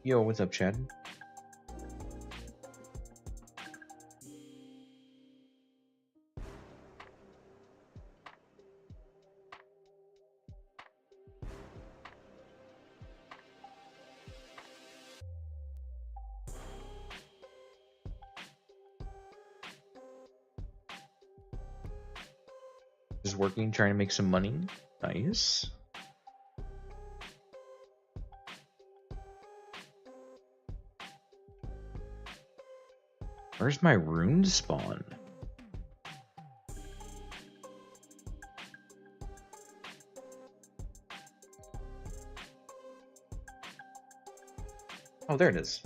Yo, what's up, Chad? Just working, trying to make some money. Nice. Where's my rune spawn? Oh, there it is.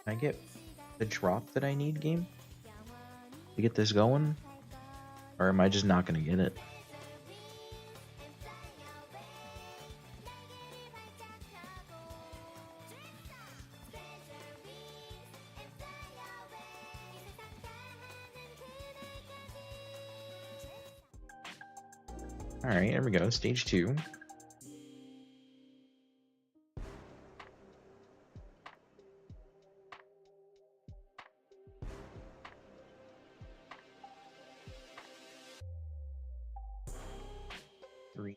Can I get the drop that I need, game? To get this going? Or am I just not gonna get it? Alright, there we go. Stage 2. Three.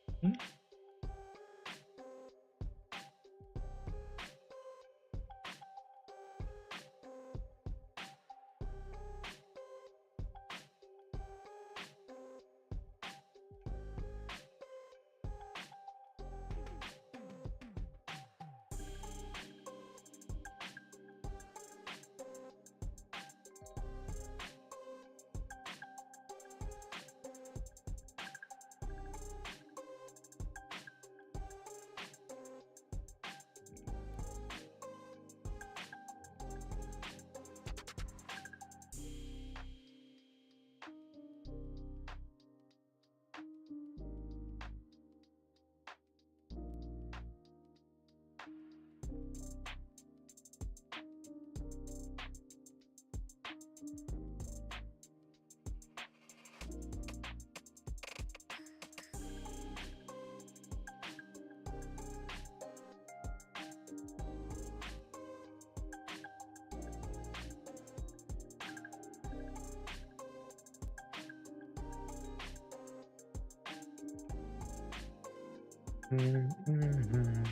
Mm-hmm.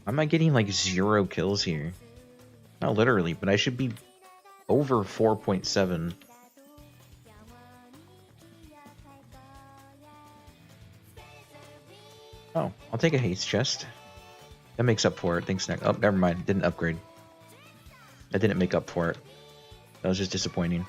Why am I getting like 0 kills here? Not literally, but I should be over 4.7. Oh, I'll take a haste chest. That makes up for it. Thanks, Nick. Oh, never mind. Didn't upgrade. That didn't make up for it. That was just disappointing.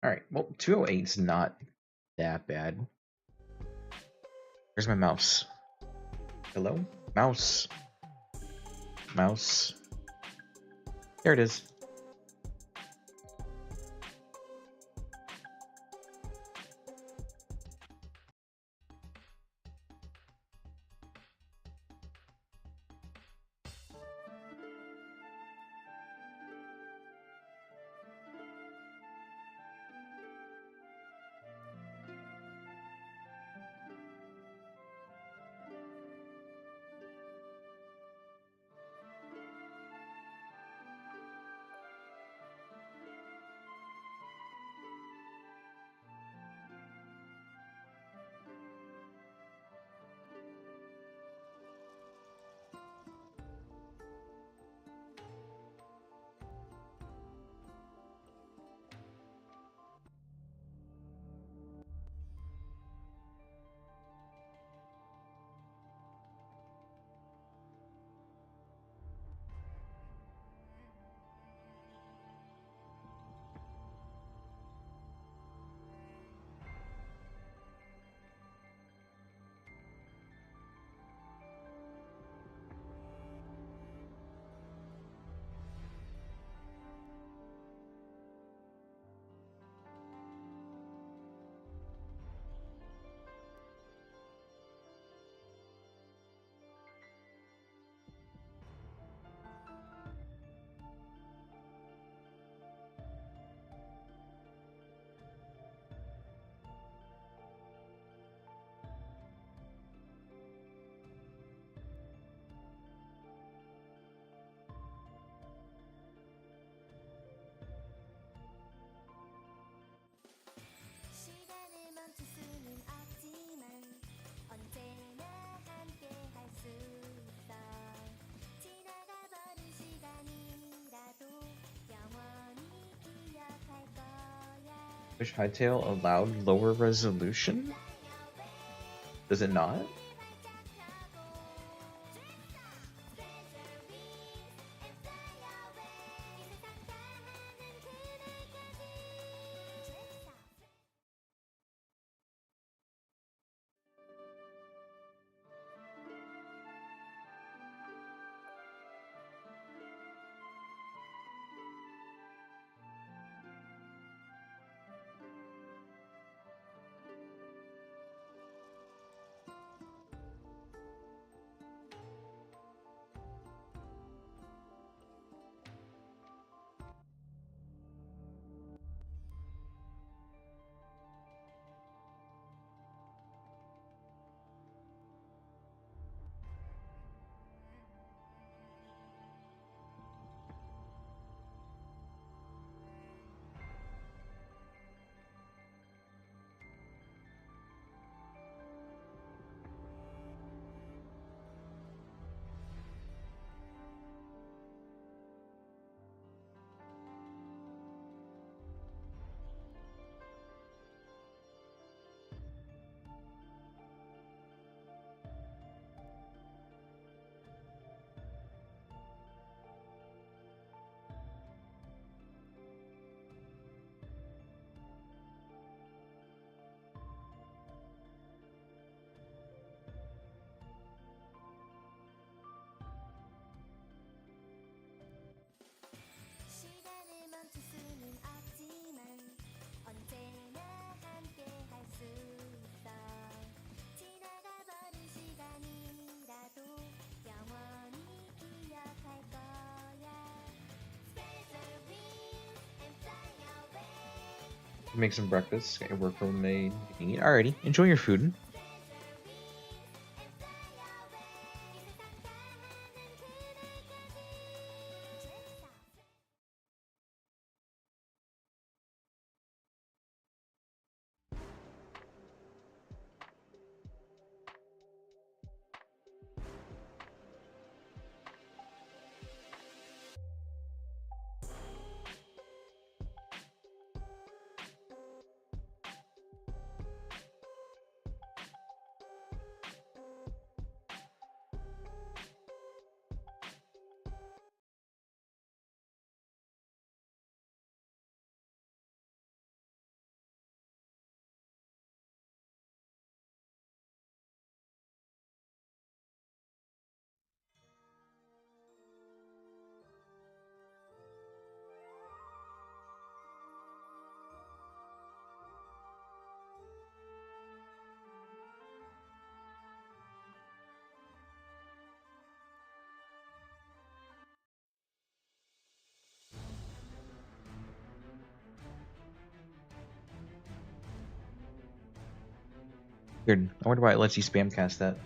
Alright, well, 208 is not that bad. Where's my mouse? Hello? Mouse. Mouse. There it is. Wish Hightail allowed lower resolution? Does it not? Make some breakfast. Get your work homemade. Eat. Alrighty. Enjoy your food. Weird. I wonder why it lets you spam cast that.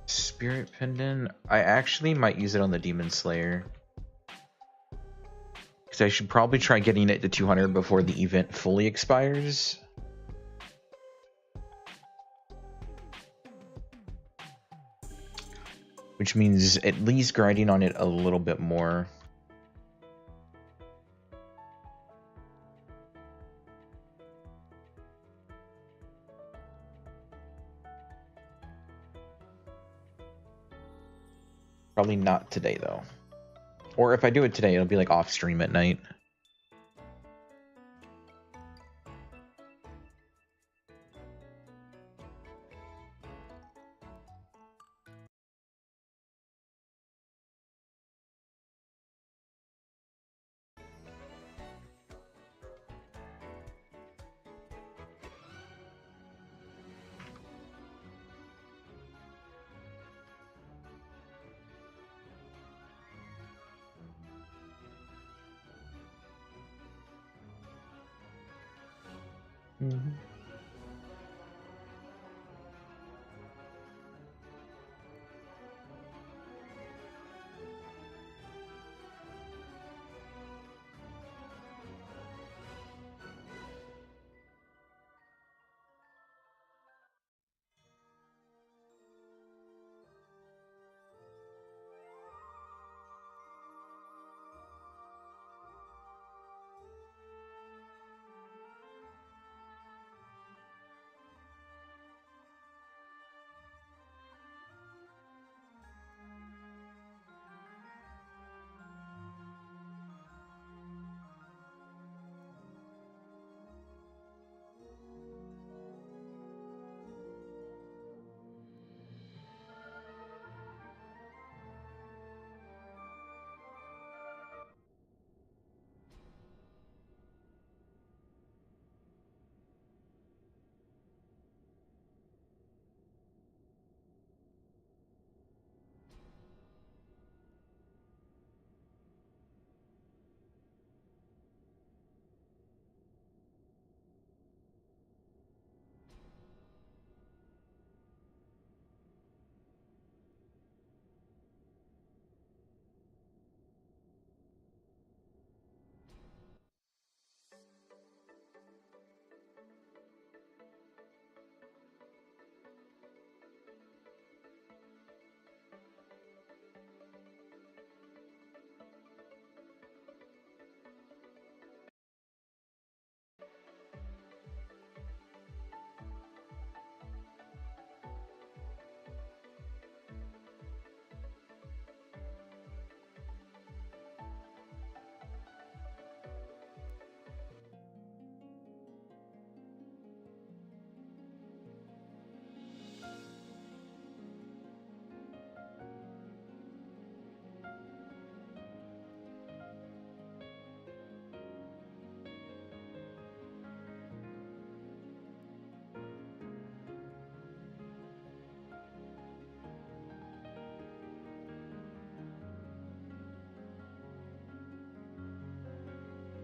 Spirit Pendant. I actually might use it on the Demon Slayer. Because I should probably try getting it to 200 before the event fully expires. Which means at least grinding on it a little bit more. Probably not today, though. Or if I do it today, it'll be like off stream at night. Mhm.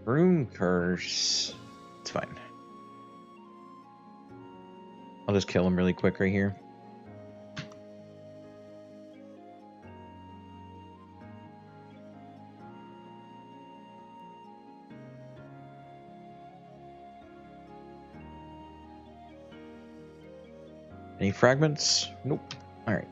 Rune Curse. It's fine. I'll just kill him really quick right here. Any fragments? Nope. Alright.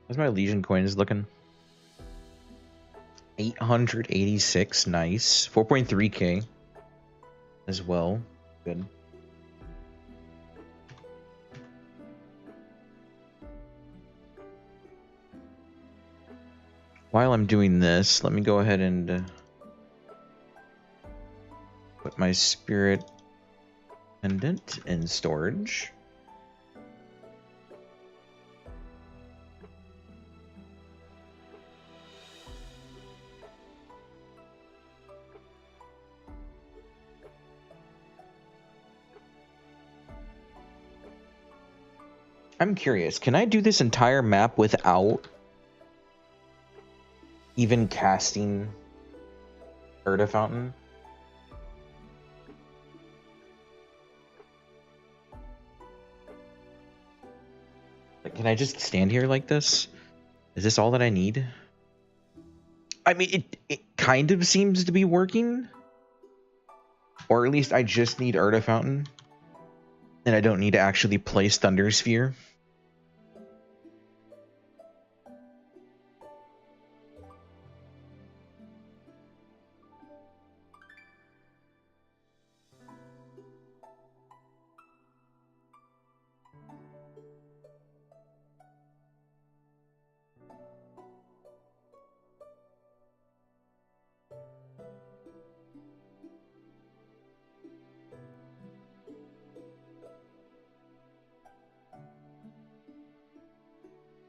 How's my Legion coins looking? 886, nice. 4.3k as well. Good. While I'm doing this, let me go ahead and put my spirit pendant in storage. I'm curious, can I do this entire map without even casting Erda Fountain? Like, can I just stand here like this? Is this all that I need? I mean, it kind of seems to be working. Or at least I just need Erda Fountain. And I don't need to actually place Thunder Sphere.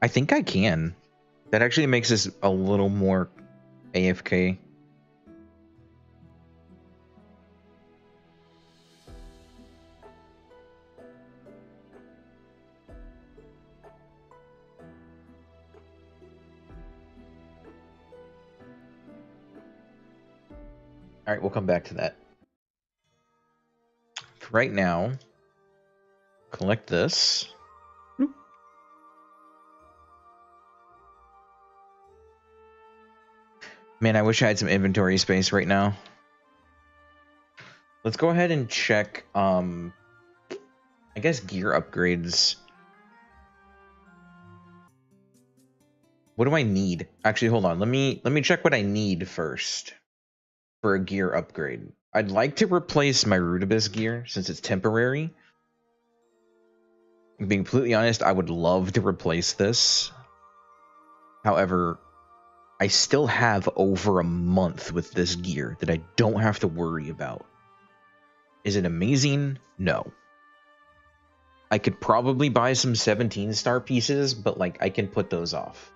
I think I can. That actually makes this a little more AFK. All right, we'll come back to that. For right now, collect this. Man, I wish I had some inventory space right now. Let's go ahead and check, I guess gear upgrades. What do I need? Actually, hold on. Let me check what I need first for a gear upgrade. I'd like to replace my Rudibus gear since it's temporary. Being completely honest, I would love to replace this. However, I still have over a month with this gear that I don't have to worry about. Is it amazing? No. I could probably buy some 17-star pieces, but like I can put those off.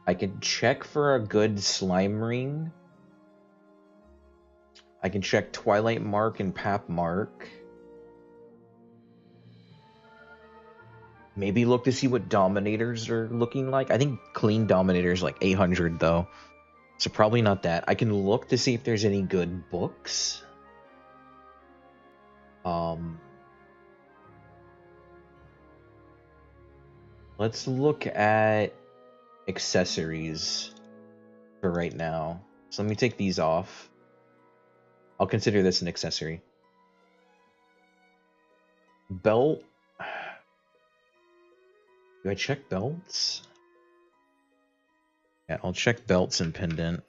I can check for a good slime ring. I can check Twilight Mark and Pap Mark. Maybe look to see what Dominators are looking like. I think clean Dominators like 800 though. So probably not that. I can look to see if there's any good books. Let's look at accessories for right now. So let me take these off. I'll consider this an accessory. Belt. Do I check belts? Yeah, I'll check belts and pendant.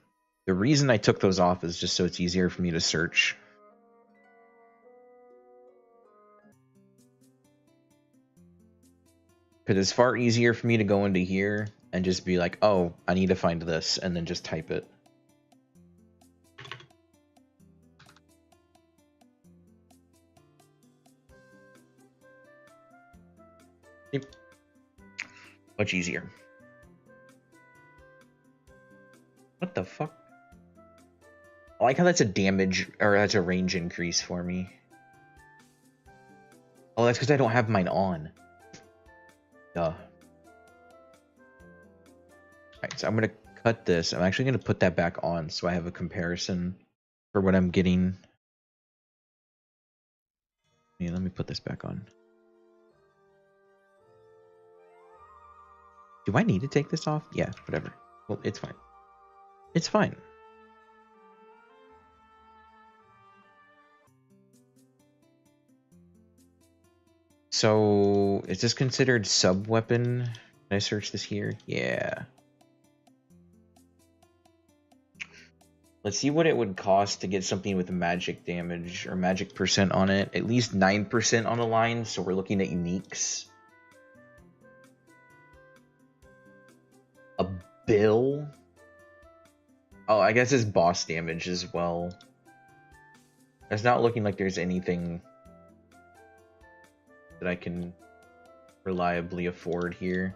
The reason I took those off is just so it's easier for me to search. Because it's far easier for me to go into here and just be like, oh, I need to find this, and then just type it. Yep. Much easier. What the fuck? I like how that's a damage, or that's a range increase for me. Oh, that's because I don't have mine on. Duh. Alright, so I'm going to cut this. I'm actually going to put that back on so I have a comparison for what I'm getting. Yeah, let me put this back on. Do I need to take this off? Yeah, whatever. Well, it's fine. It's fine. So, is this considered sub-weapon Can I search this here? Yeah. Let's see what it would cost to get something with magic damage or magic percent on it. At least 9% on the line, so we're looking at uniques. A bill? Oh, I guess it's boss damage as well. It's not looking like there's anything that I can reliably afford here.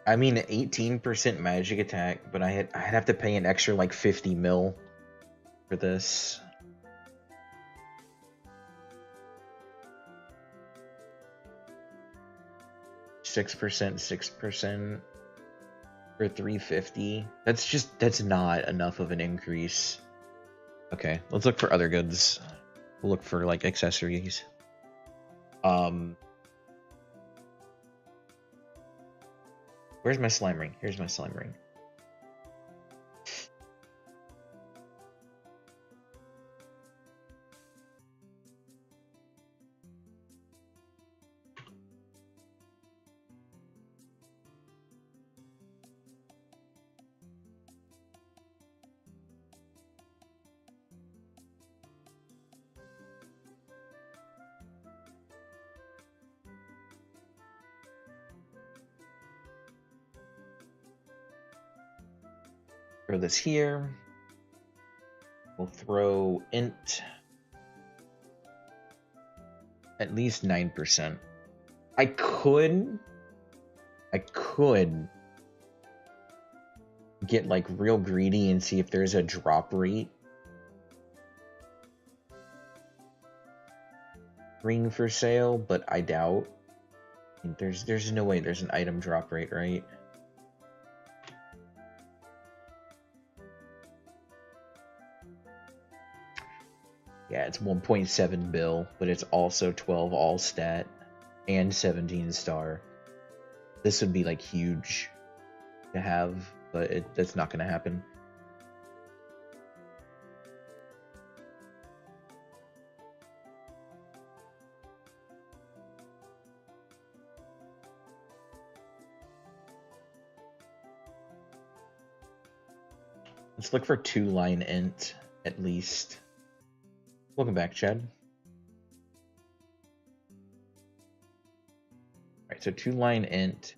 I mean, 18% magic attack, but I'd have to pay an extra like 50 mil for this. %, 6% for 350. That's not enough of an increase. Okay, let's look for other goods. We'll look for like accessories. Where's my slime ring? Here's my slime ring. Throw this here. We'll throw int at least 9%. I could get like real greedy and see if there's a drop rate ring for sale, but I doubt. There's no way there's an item drop rate, right? Yeah, it's 1.7 bill, but it's also 12 all stat and 17 star. This would be like huge to have, but that's not going to happen. Let's look for 2-line int at least. Welcome back, Chad. Alright, so 2-line int.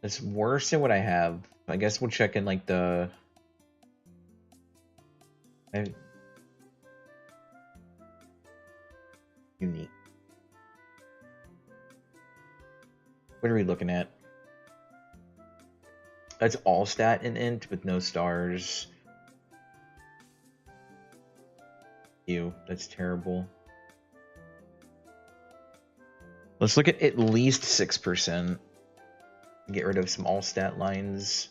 That's worse than what I have. I guess we'll check in like the... unique. What are we looking at? That's all stat and int with no stars. Ew, that's terrible. Let's look at least 6%. Get rid of some all stat lines.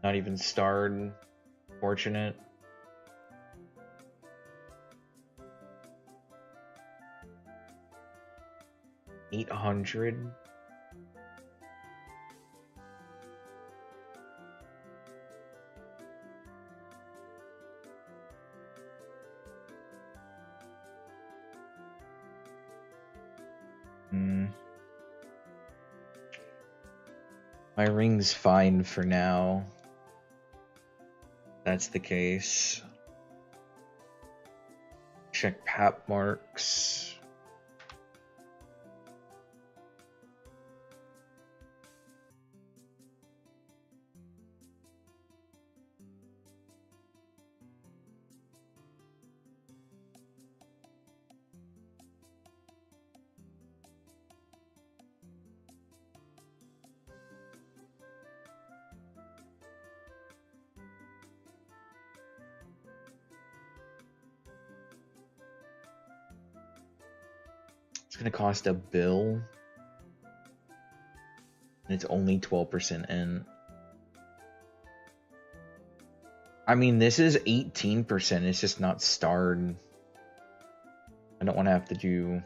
Not even starred. Fortunate. $800. My ring's fine for now. That's the case. Check pap marks. It's gonna cost a bill. And it's only 12% in. I mean, this is 18%. It's just not starred. I don't want to have to do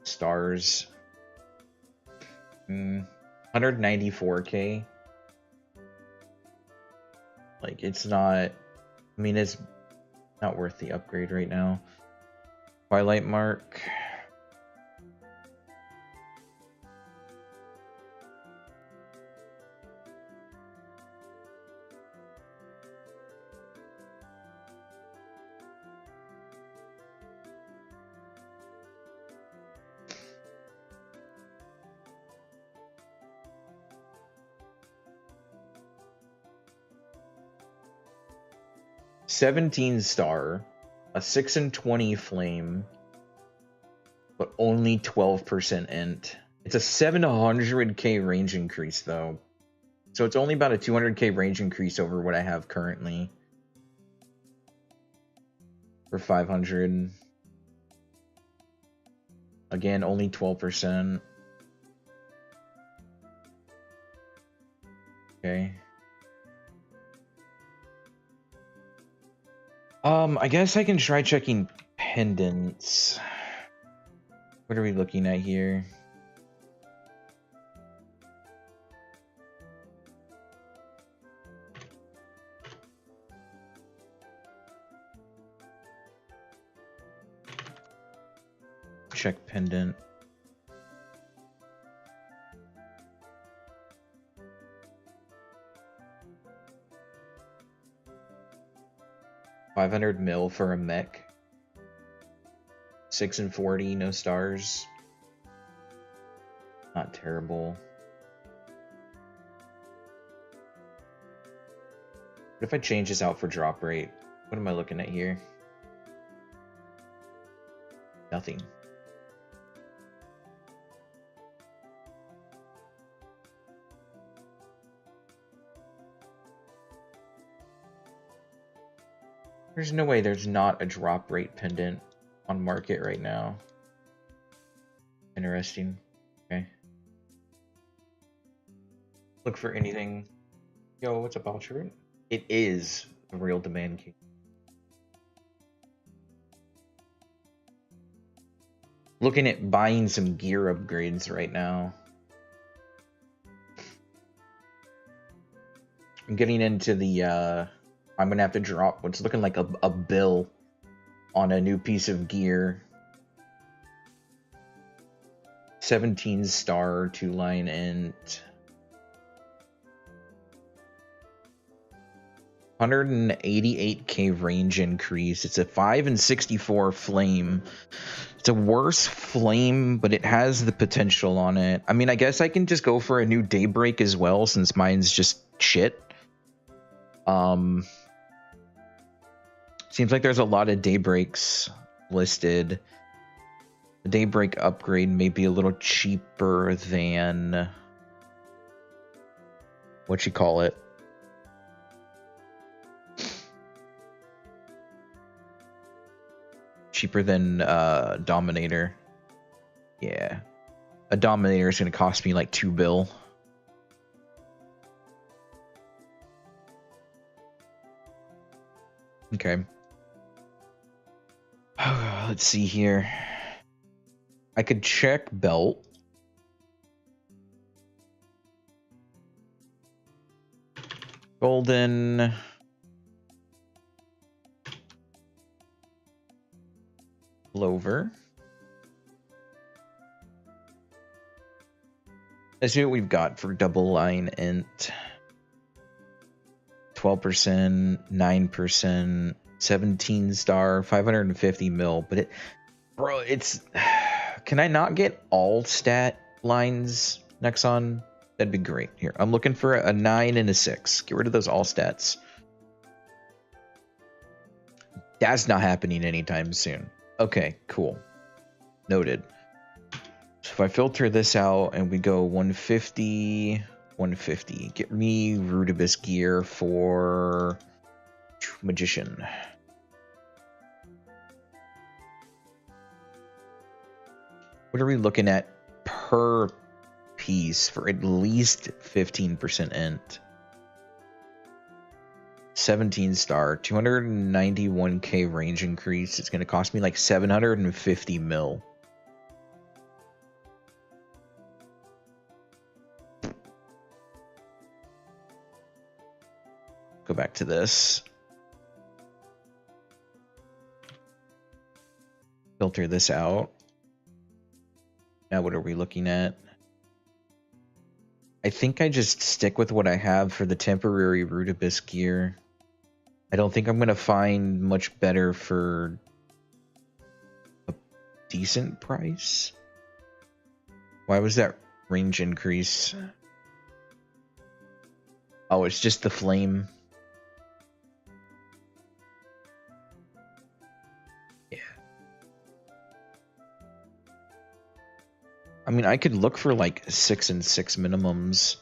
stars. 194k. Like, it's not... I mean, it's not worth the upgrade right now. Twilight Mark. $17 star, a 6 and 20 flame, but only 12% int. It's a 700k range increase though, so it's only about a 200k range increase over what I have currently for 500. Again, only 12%. Okay. I guess I can try checking pendants. What are we looking at here? Check pendant. $500 mil for a mech. 6 and 40, no stars. Not terrible. What if I change this out for drop rate? What am I looking at here? Nothing. There's no way there's not a drop rate pendant on market right now. Interesting. Okay. Look for anything. Yo, what's up, Alchert? It is a real demand key. Looking at buying some gear upgrades right now. I'm getting into the I'm gonna have to drop what's looking like a bill on a new piece of gear. 17 star 2-line int. 188k range increase. It's a 5 and 64 flame. It's a worse flame, but it has the potential on it. I mean, I guess I can just go for a new Daybreak as well, since mine's just shit. Seems like there's a lot of Daybreaks listed. The Daybreak upgrade may be a little cheaper than what you call it. Cheaper than Dominator. Yeah. A Dominator is going to cost me like 2 bill. Okay. Let's see here. I could check belt. Golden. Clover. Let's see what we've got for double line int. 12%, 9%, 17 star, 550 mil, but it, bro, it's, can I not get all stat lines Nexon? That'd be great. Here, I'm looking for a 9 and a 6. Get rid of those all stats. That's not happening anytime soon. Okay, cool. Noted. So if I filter this out and we go 150, 150, get me Rudibus gear for Magician. What are we looking at per piece for at least 15% int? 17 star, 291k range increase. It's going to cost me like 750 mil. back to this. Filter this out. Now what are we looking at? I think I just stick with what I have for the temporary Root Abyss gear. I don't think I'm going to find much better for a decent price. Why was that range increase? Oh, it's just the flame. Yeah. I mean, I could look for like 6 and 6 minimums.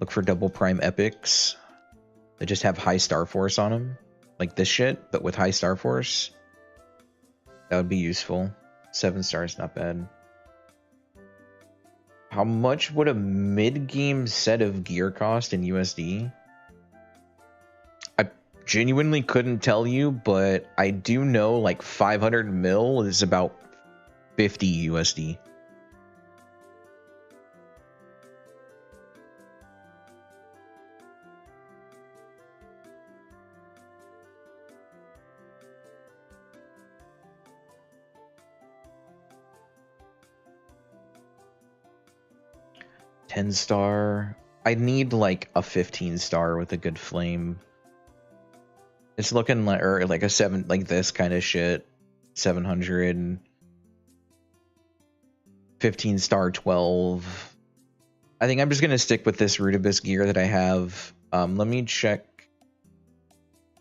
Look for double prime epics that just have high star force on them. Like this shit, but with high star force. That would be useful. 7 stars, not bad. How much would a mid-game set of gear cost in USD? I genuinely couldn't tell you, but I do know like 500 mil is about 50 USD. $10-star. I need like a 15-star with a good flame. It's looking like, or like a 7, like this kind of shit. 700. 15-star 12. I think I'm just gonna stick with this Root Abyss gear that I have. Let me check.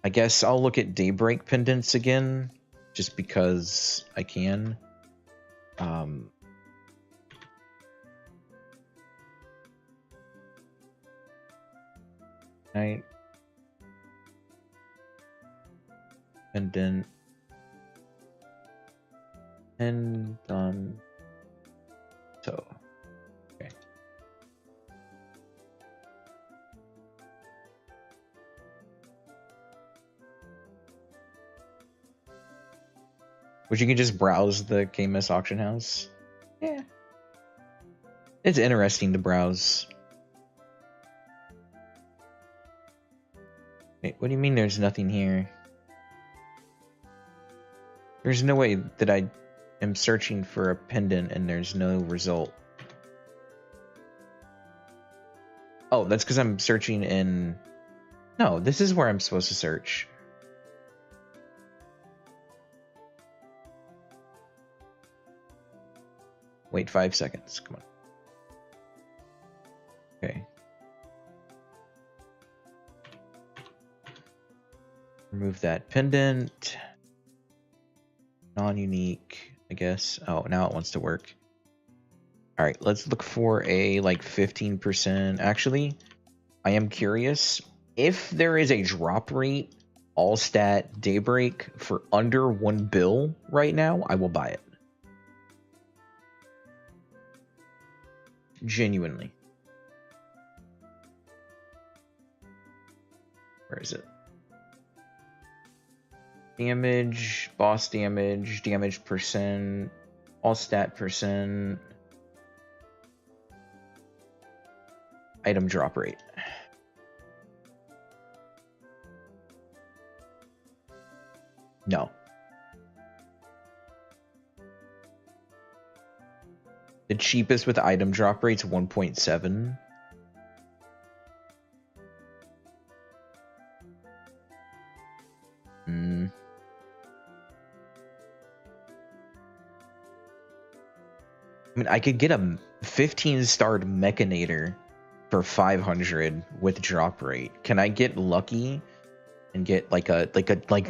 I guess I'll look at Daybreak pendants again, just because I can. Right. Pendant. And done. So, okay. Which you can just browse the KMS auction house. Yeah. It's interesting to browse. Wait, what do you mean there's nothing here? There's no way that I am searching for a pendant and there's no result. Oh, that's because I'm searching in... No, this is where I'm supposed to search. Wait 5 seconds. Come on. Okay. Remove that pendant. Non-unique, I guess. Oh, now it wants to work. All right, let's look for a like 15%. Actually, I am curious if there is a drop rate all stat Daybreak for under 1 bill right now. I will buy it. Genuinely. Where is it? Damage, boss damage, damage percent, all stat percent, item drop rate. No. The cheapest with item drop rate's 1.7. I mean, I could get a 15-starred Mechanator for 500 with drop rate. Can I get lucky and get like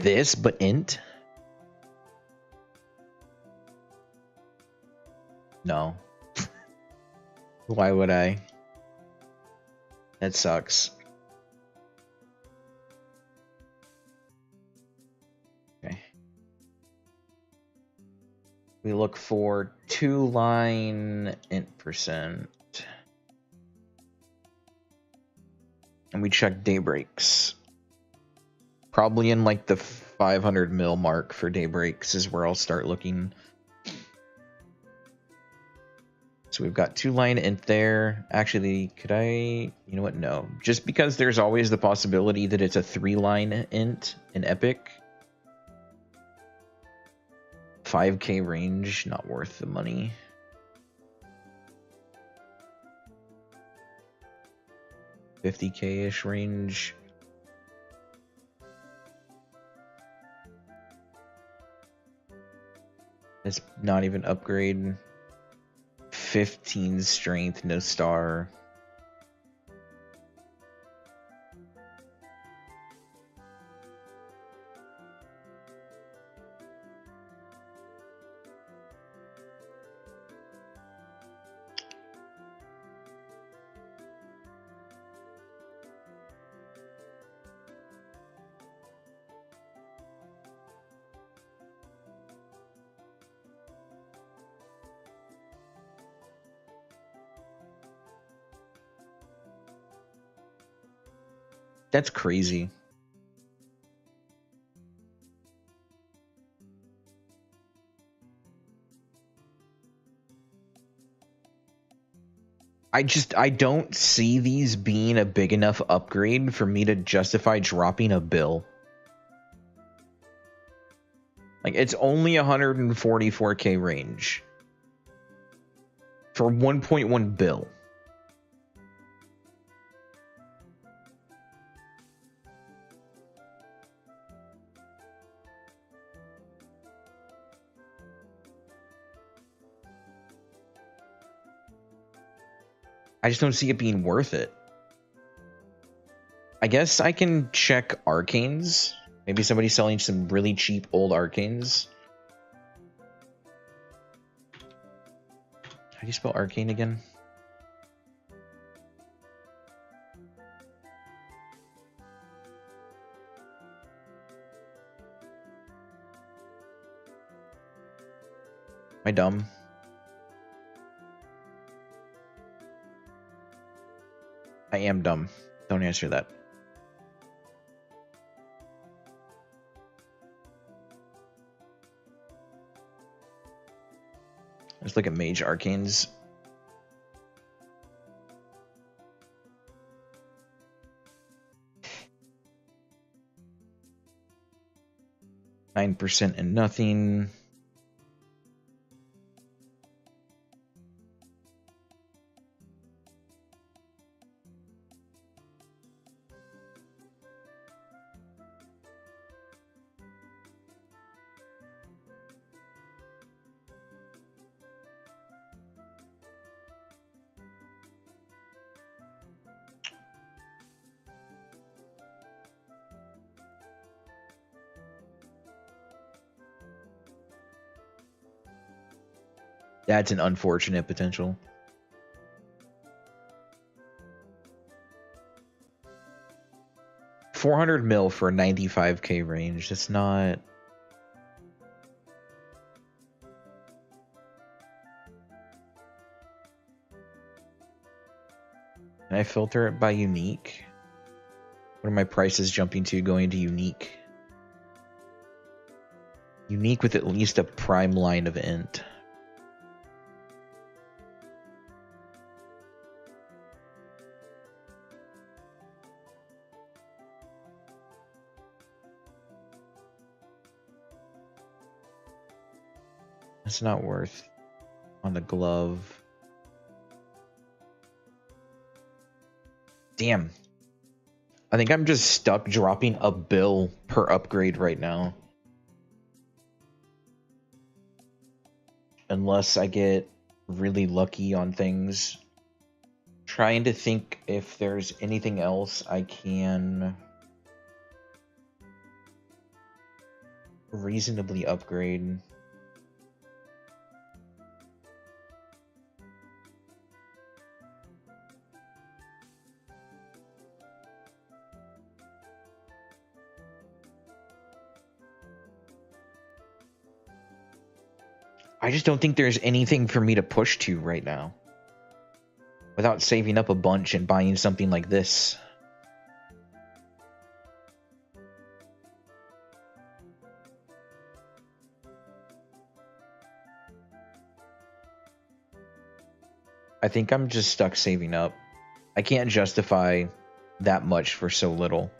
this but int? No. Why would I? That sucks. Okay. We look for 2-line int percent. And we check Daybreaks. Probably in like the 500 mil mark for Daybreaks is where I'll start looking. So So we've got 2-line int there. Actually, could I... You know what? No. Just because there's always the possibility that it's a 3-line int in Epic. 5k range, not worth the money. $50k-ish range. It's not even upgrade. 15 strength, no star. That's crazy. I don't see these being a big enough upgrade for me to justify dropping a bill. Like, it's only 144k range for 1.1 bill. I just don't see it being worth it. I guess I can check arcanes. Maybe somebody's selling some really cheap old arcanes. How do you spell arcane again? Am I dumb? I am dumb. Don't answer that. Let's look at mage arcanes. %9 and nothing. That's an unfortunate potential. $400 mil for a 95k range. That's not. Can I filter it by unique? What are my prices jumping to going to unique? Unique with at least a prime line of int. It's not worth on the glove. Damn. I think I'm just stuck dropping a bill per upgrade right now. Unless I get really lucky on things. Trying to think if there's anything else I can reasonably upgrade. I just don't think there's anything for me to push to right now. Without saving up a bunch and buying something like this. I think I'm just stuck saving up. I can't justify that much for so little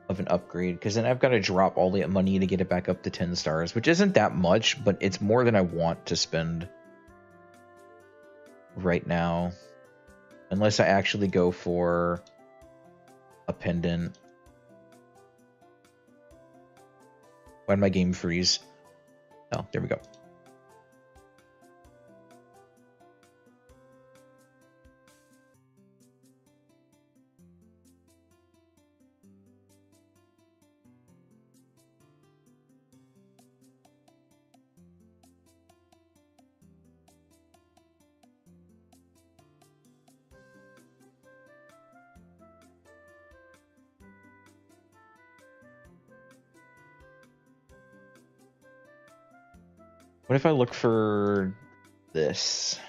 of an upgrade, because then I've got to drop all the money to get it back up to 10 stars, which isn't that much, but it's more than I want to spend right now. Unless I actually go for a pendant. Why did my game freeze? Oh, there we go. What if I look for this?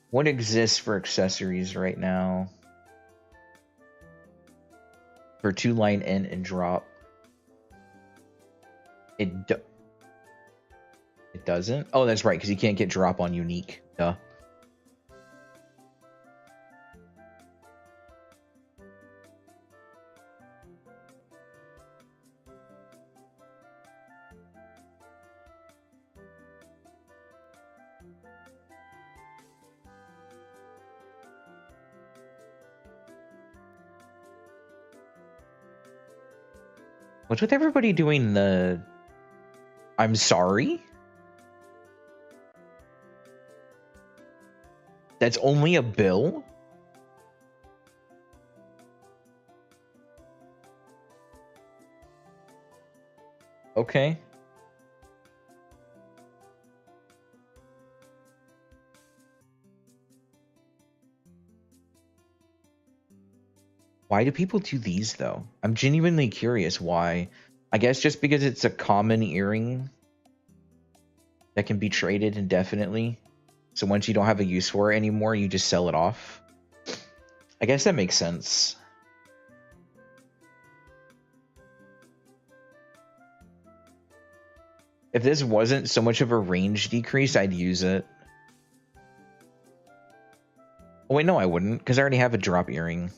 What exists for accessories right now? For 2-line in and drop. It doesn't? Oh, that's right, because you can't get drop on unique. Duh. What's with everybody doing the... I'm sorry? That's only a bill? Okay. Why do people do these, though? I'm genuinely curious why. I guess just because it's a common earring that can be traded indefinitely. So once you don't have a use for it anymore, you just sell it off. I guess that makes sense. If this wasn't so much of a range decrease, I'd use it. Oh, wait, no, I wouldn't, because I already have a drop earring.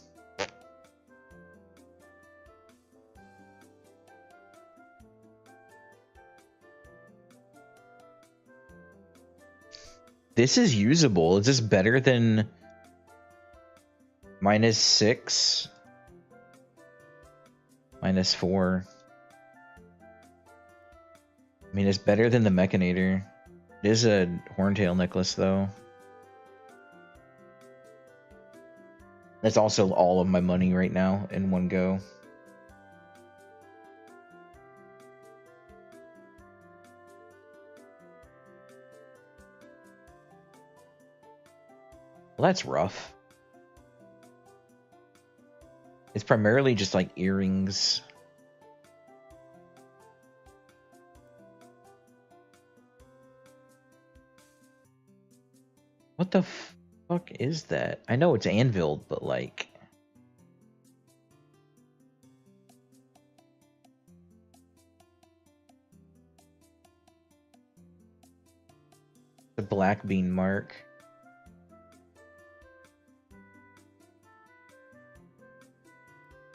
This is usable. Is this better than -6? -4? I mean, it's better than the Mechanator. It is a horntail necklace, though. That's also all of my money right now in one go. Well, that's rough. It's primarily just like earrings. What the fuck is that? I know it's anviled, but like... The black bean mark.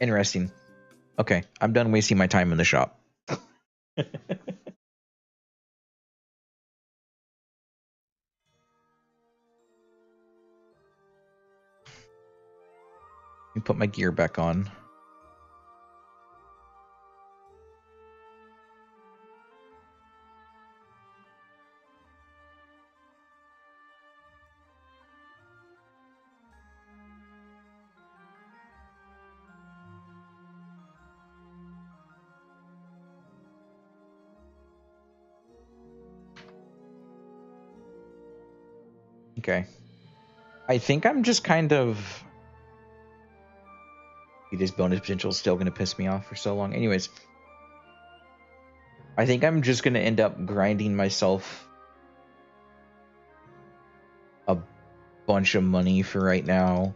Interesting. Okay, I'm done wasting my time in the shop. Let me put my gear back on. Okay. I think I'm just kind of... This bonus potential is still going to piss me off for so long. Anyways. I think I'm just going to end up grinding myself a bunch of money for right now.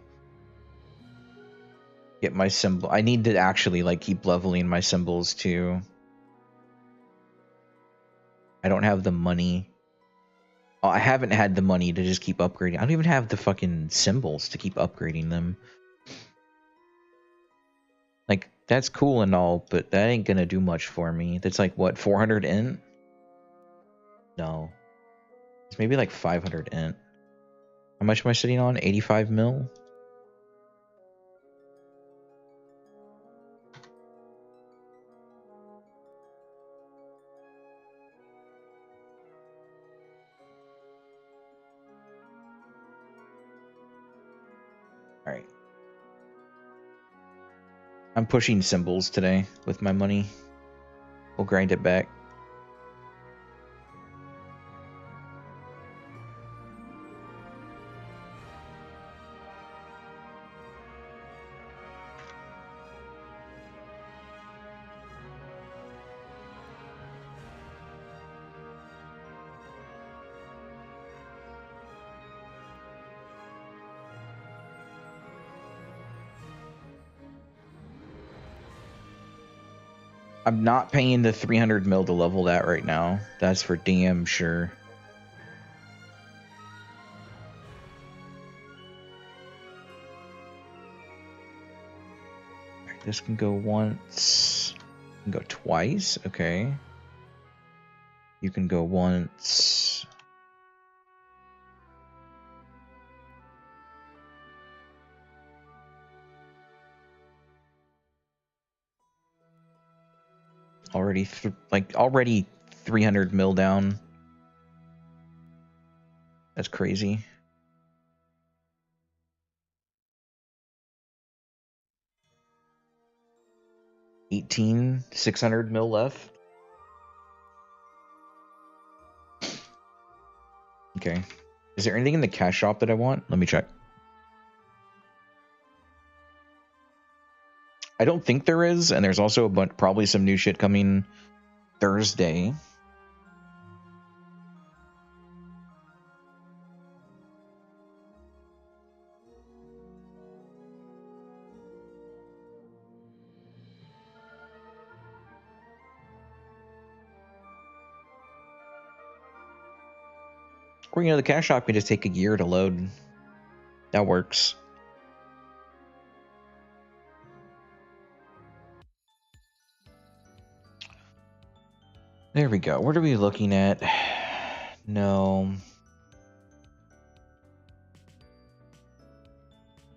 Get my symbol. I need to actually like keep leveling my symbols too. I don't have the money Oh, I haven't had the money to just keep upgrading. I don't even have the fucking symbols to keep upgrading them. Like, that's cool and all, but that ain't gonna do much for me. That's like, what, 400 int? No. It's maybe like 500 int. How much am I sitting on? 85 mil? Alright. I'm pushing symbols today with my money. We'll grind it back. I'm not paying the 300 mil to level that right now. That's for damn sure. This can go once. Can go twice. Okay. You can go once. Already 300 mil down. That's crazy. $600 mil left. Okay. Is there anything in the cash shop that I want? Let me check. I don't think there is, and there's also probably some new shit coming Thursday. Or, you know, the cash shop can just take a year to load. That works. There we go. What are we looking at? No.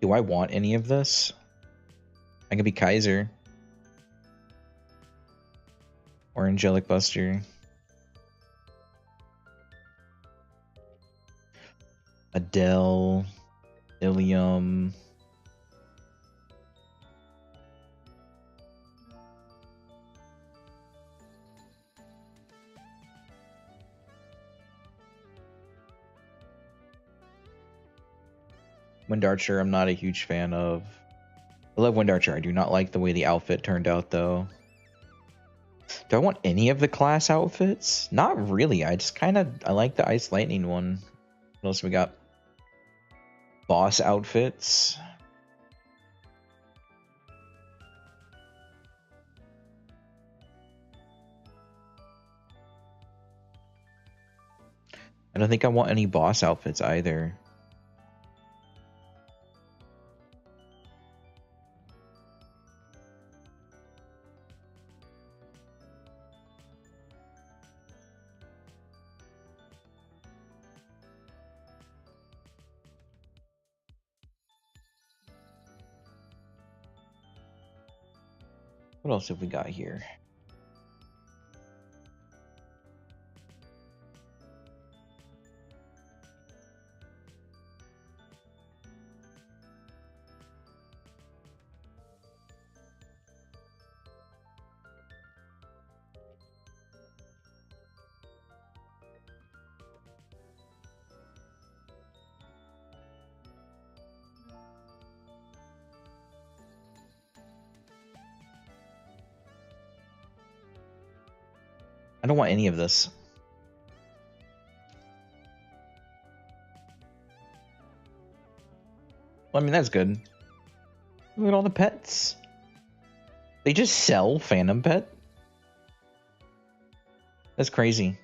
Do I want any of this? I can be Kaiser. Or Angelic Buster. Adele. Ilium. Wind Archer, I'm not a huge fan of. I love Wind Archer. I do not like the way the outfit turned out, though. Do I want any of the class outfits? Not really. I just kind of... I like the Ice Lightning one. What else we got? Boss outfits. I don't think I want any boss outfits either. What else have we got here? I don't want any of this. Well, I mean, that's good. Look at all the pets. They just sell Phantom Pet? That's crazy.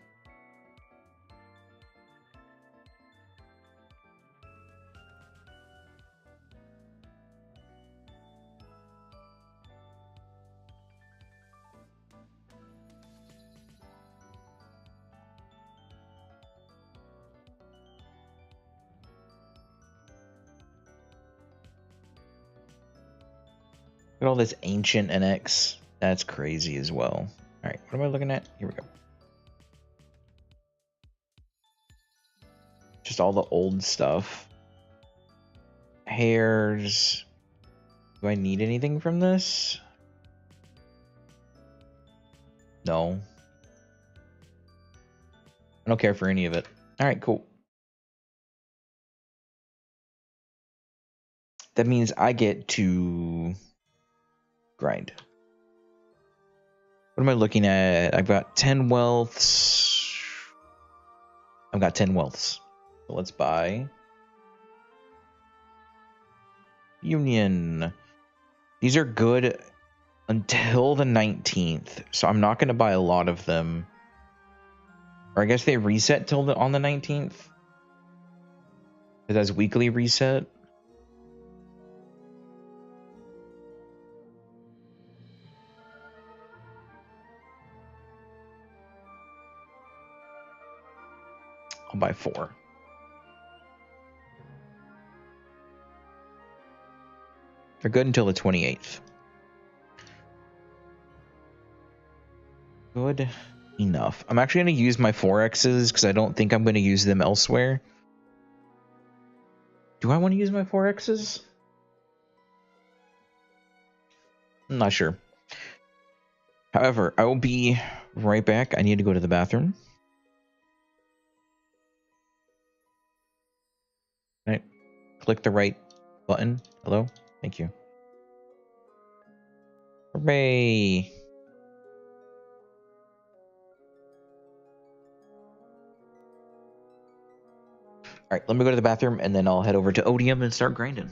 at all this ancient NX. That's crazy as well. Alright, what am I looking at? Here we go. Just all the old stuff. Hairs. Do I need anything from this? No. I don't care for any of it. Alright, cool. That means I get to grind. What am I looking at? I've got 10 wealths. I've got 10 wealths. So let's buy Union. These are good until the 19th, so I'm not going to buy a lot of them. Or I guess they reset till on the 19th. It has weekly reset. I'll buy 4. They're good until the 28th. Good enough. I'm actually going to use my 4Xs because I don't think I'm going to use them elsewhere. Do I want to use my 4Xs? I'm not sure. However, I will be right back. I need to go to the bathroom. Right. Click the right button. Hello? Thank you. Hooray! Alright, let me go to the bathroom and then I'll head over to Odium and start grinding.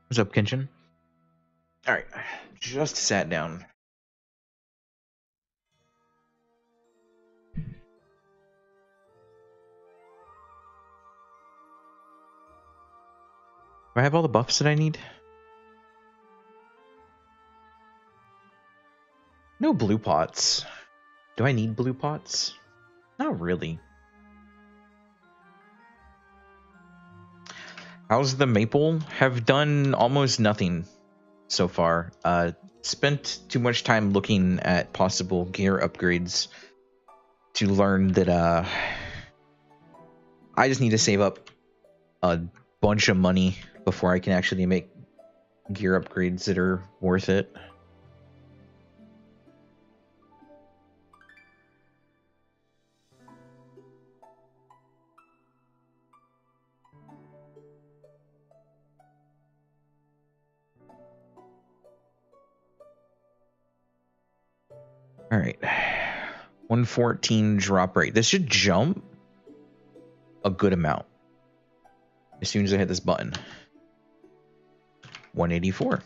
What's up, Kenshin? Alright, just sat down. Do I have all the buffs that I need? No blue pots. Do I need blue pots? Not really. How's the maple? Have done almost nothing so far. Spent too much time looking at possible gear upgrades to learn that I just need to save up a bunch of money before I can actually make gear upgrades that are worth it. All right. 114 drop rate. This should jump a good amount as soon as I hit this button. 184.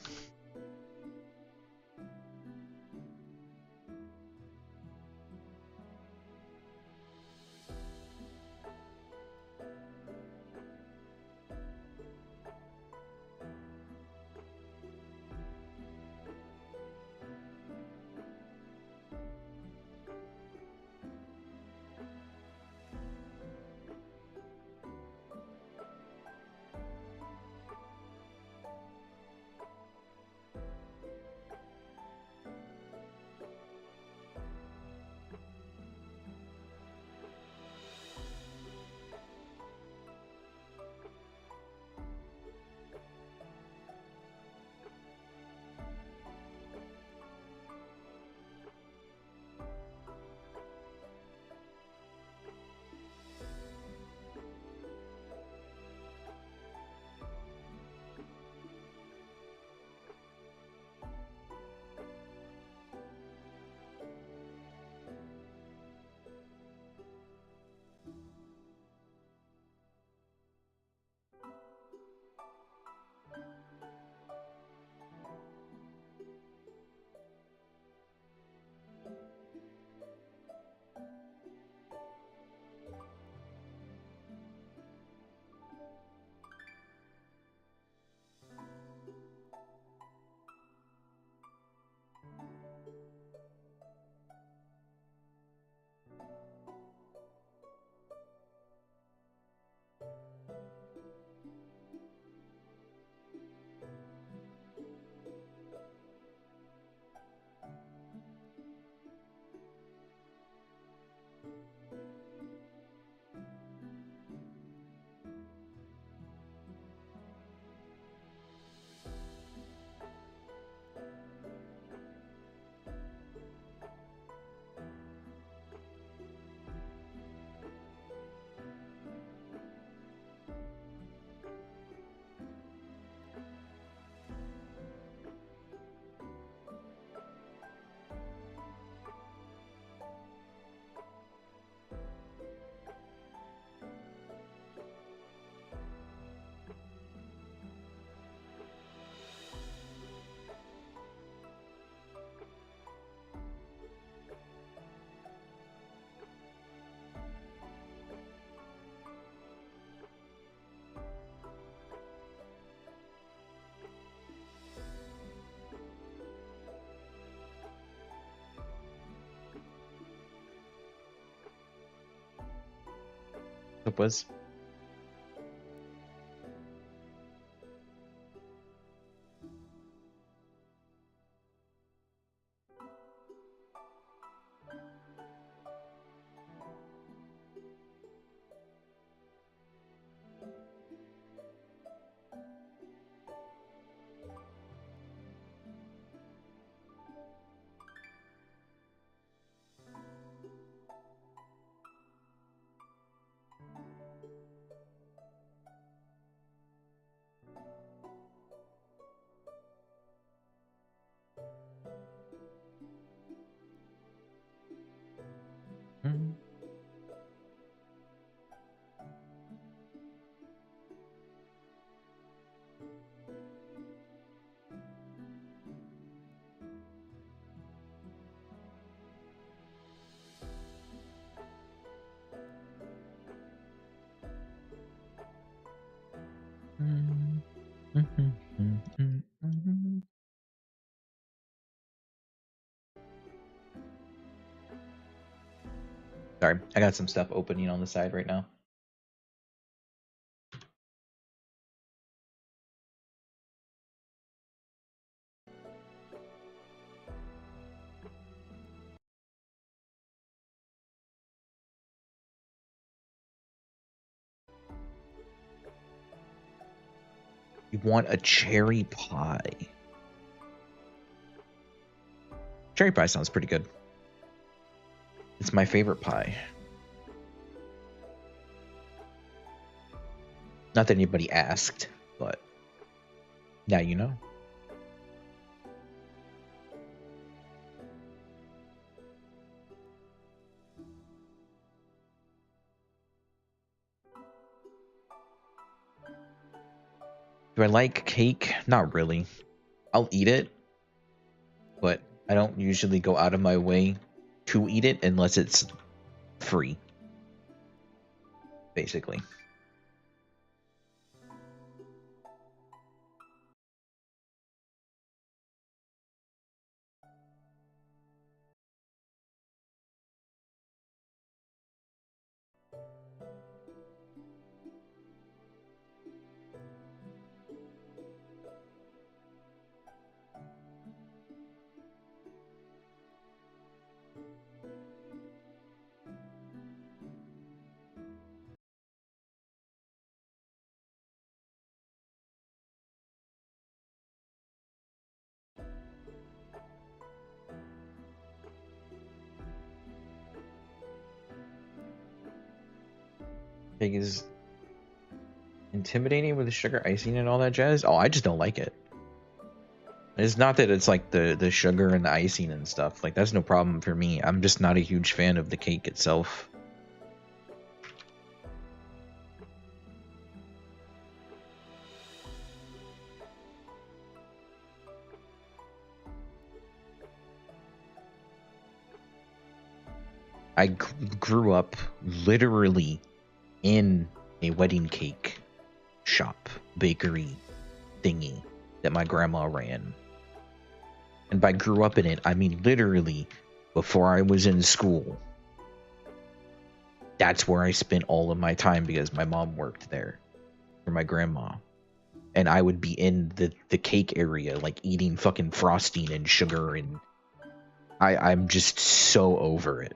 What was? Mm. Mm. Mhm, mhm, mhm. Sorry, I got some stuff opening on the side right now. You want a cherry pie? Cherry pie sounds pretty good. It's my favorite pie. Not that anybody asked, but now you know. Do I like cake? Not really. I'll eat it, but I don't usually go out of my way to eat it unless it's free, basically. Cake is intimidating with the sugar icing and all that jazz. Oh, I just don't like it. It's not that it's like the sugar and the icing and stuff. Like that's no problem for me. I'm just not a huge fan of the cake itself. I grew up literally in a wedding cake shop, bakery thingy that my grandma ran. And by grew up in it, I mean literally before I was in school. That's where I spent all of my time because my mom worked there for my grandma. And I would be in the cake area, like eating fucking frosting and sugar, and I'm just so over it.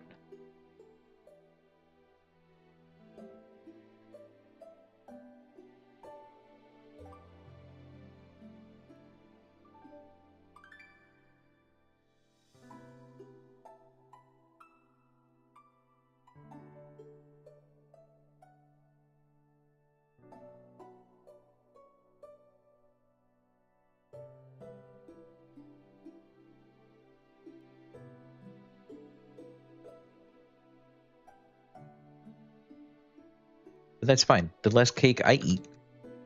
But that's fine. The less cake I eat,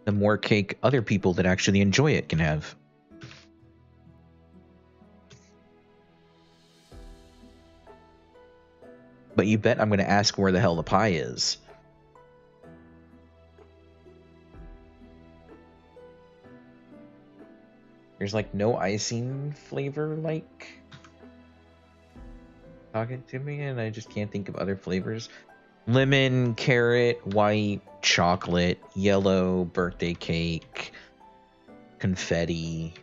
the more cake other people that actually enjoy it can have. But you bet I'm going to ask where the hell the pie is. There's like no icing flavor like talking to me, and I just can't think of other flavors. lemon, carrot, white, chocolate, yellow, birthday cake, confetti,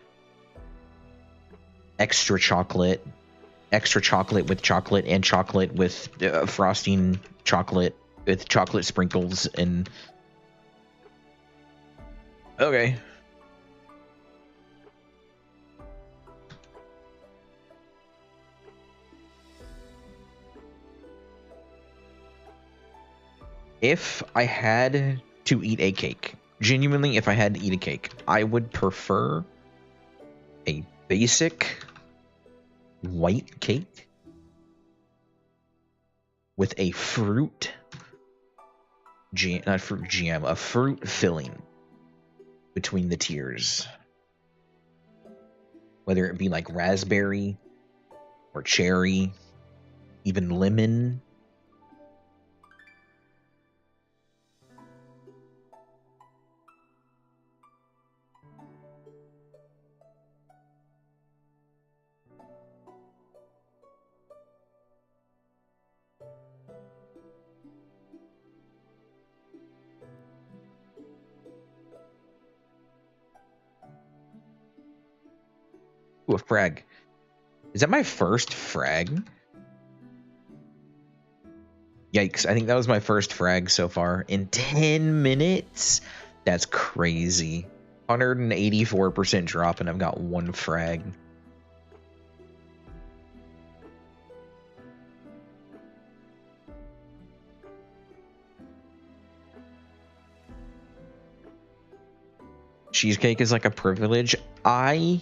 extra chocolate with chocolate, and chocolate with frosting, chocolate with chocolate sprinkles, and okay. If I had to eat a cake, genuinely, if I had to eat a cake, I would prefer a basic white cake with a fruit jam, not fruit jam, a fruit filling between the tiers. Whether it be like raspberry or cherry, even lemon. Ooh, a frag. Is that my first frag? Yikes, I think that was my first frag so far in 10 minutes. That's crazy. 184% drop and I've got one frag. Cheesecake is like a privilege. I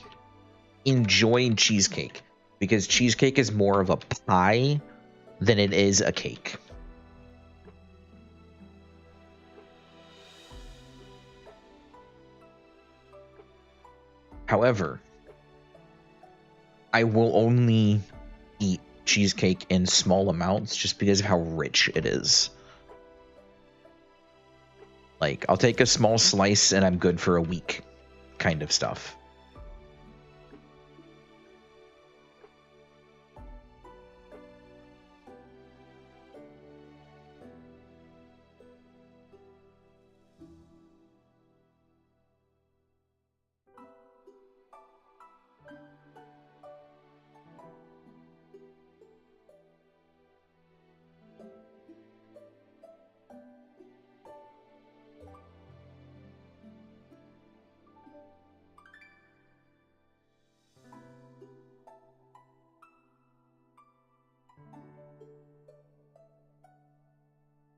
enjoy cheesecake because cheesecake is more of a pie than it is a cake. However, I will only eat cheesecake in small amounts just because of how rich it is. Like, I'll take a small slice and I'm good for a week, kind of stuff.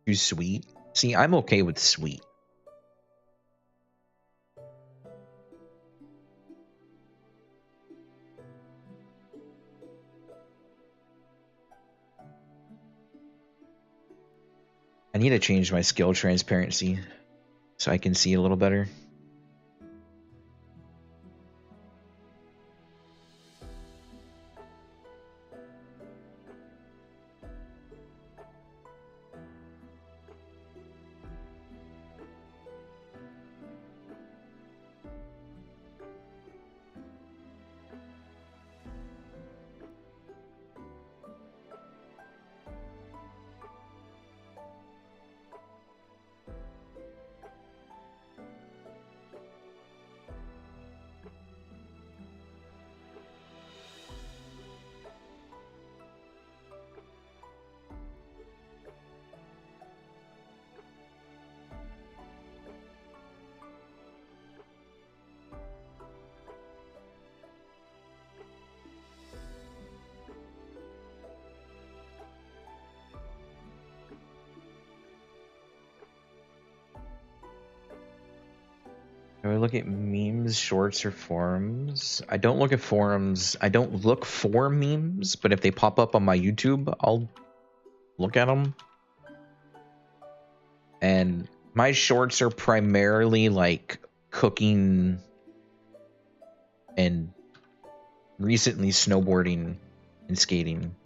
Too sweet? See, I'm okay with sweet. I need to change my skill transparency so I can see a little better. Do I look at memes, shorts, or forums? I don't look at forums. I don't look for memes, but if they pop up on my YouTube, I'll look at them. And my shorts are primarily like cooking and recently snowboarding and skating.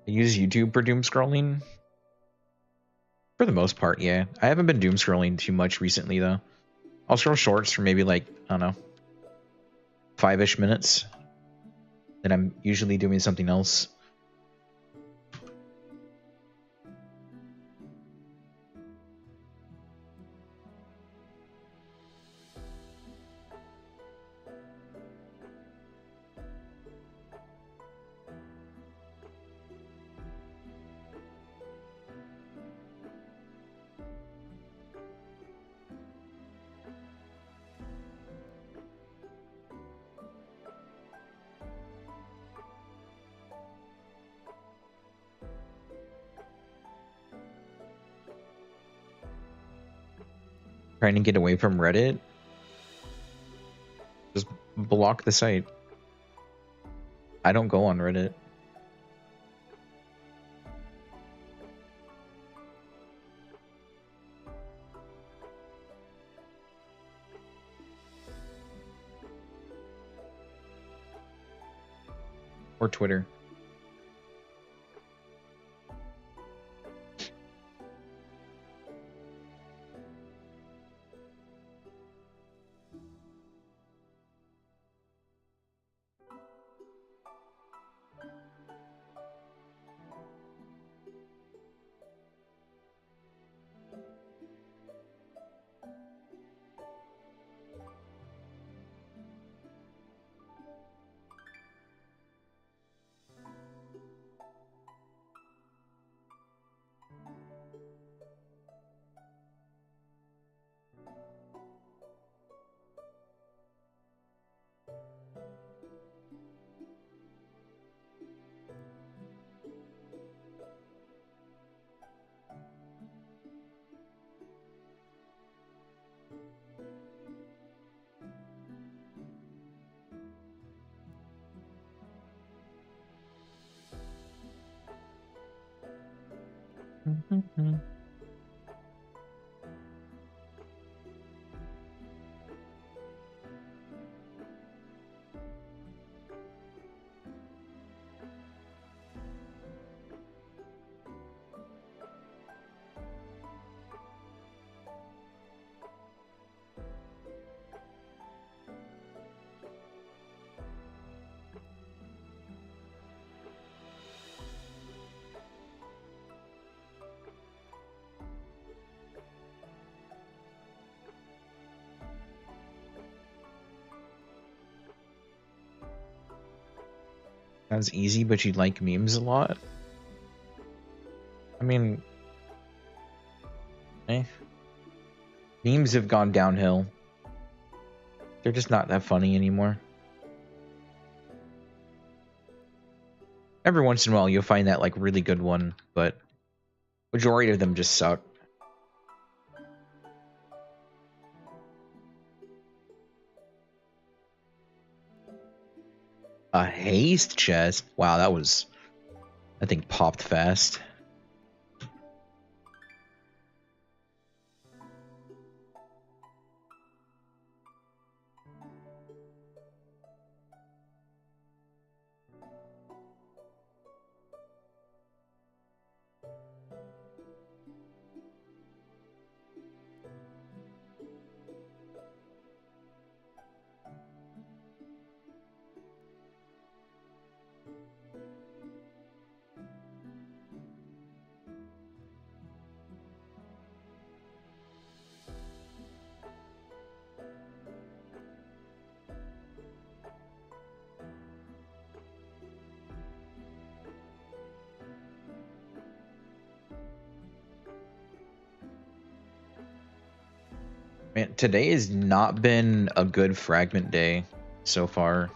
I use YouTube for doom scrolling. For the most part, yeah. I haven't been doom scrolling too much recently, though. I'll scroll shorts for maybe like, I don't know, 5-ish minutes. Then I'm usually doing something else. Trying to get away from Reddit. Just block the site. I don't go on Reddit. Or Twitter. Sounds easy, but you like memes a lot? I mean, memes have gone downhill. They're just not that funny anymore. Every once in a while, you'll find that like really good one, but majority of them just suck. A haste chest? Wow, that thing popped fast. Man, today has not been a good fragment day so far.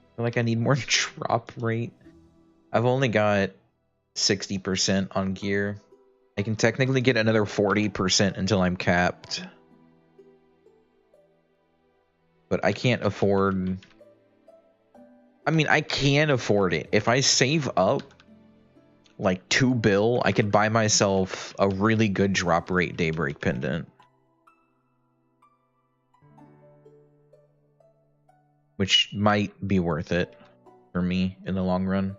I feel like I need more drop rate. I've only got 60% on gear. I can technically get another 40% until I'm capped. But I can't afford... I mean, I can afford it. If I save up like 2 bill, I could buy myself a really good drop rate Daybreak pendant. Which might be worth it for me in the long run.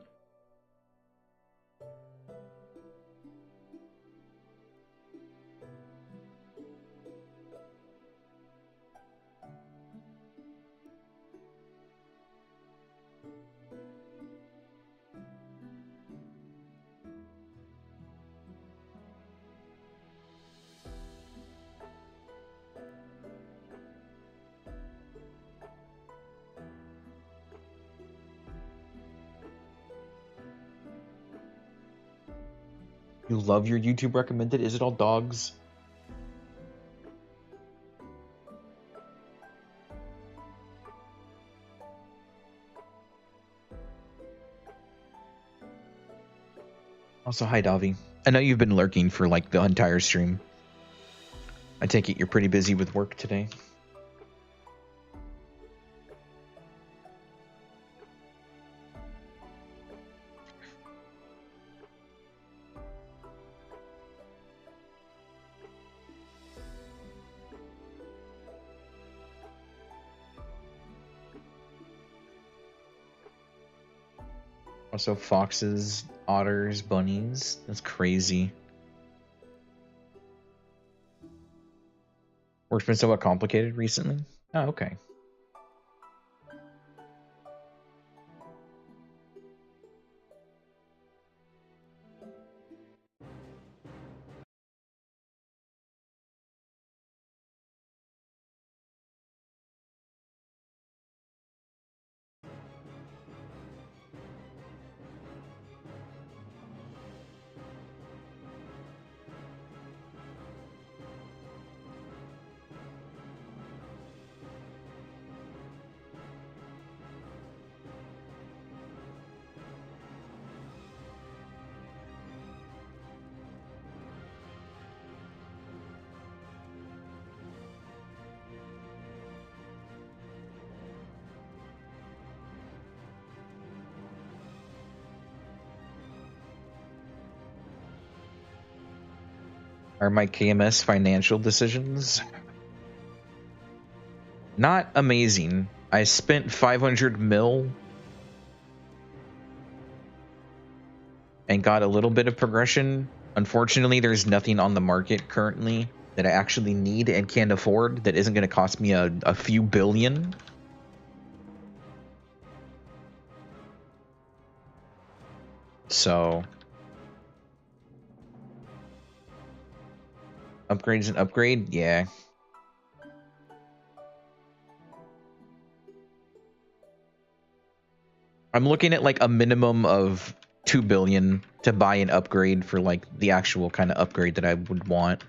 You love your YouTube recommended? Is it all dogs? Also, hi, Davi. I know you've been lurking for like the entire stream. I take it you're pretty busy with work today. Also, foxes, otters, bunnies. That's crazy. Work's been somewhat complicated recently. Oh, okay. Are my KMS financial decisions? Not amazing. I spent 500 mil and got a little bit of progression. Unfortunately, there's nothing on the market currently that I actually need and can't afford that isn't going to cost me a few billion. So upgrades and upgrade, yeah. I'm looking at like a minimum of 2 billion to buy an upgrade for like the actual kind of upgrade that I would want.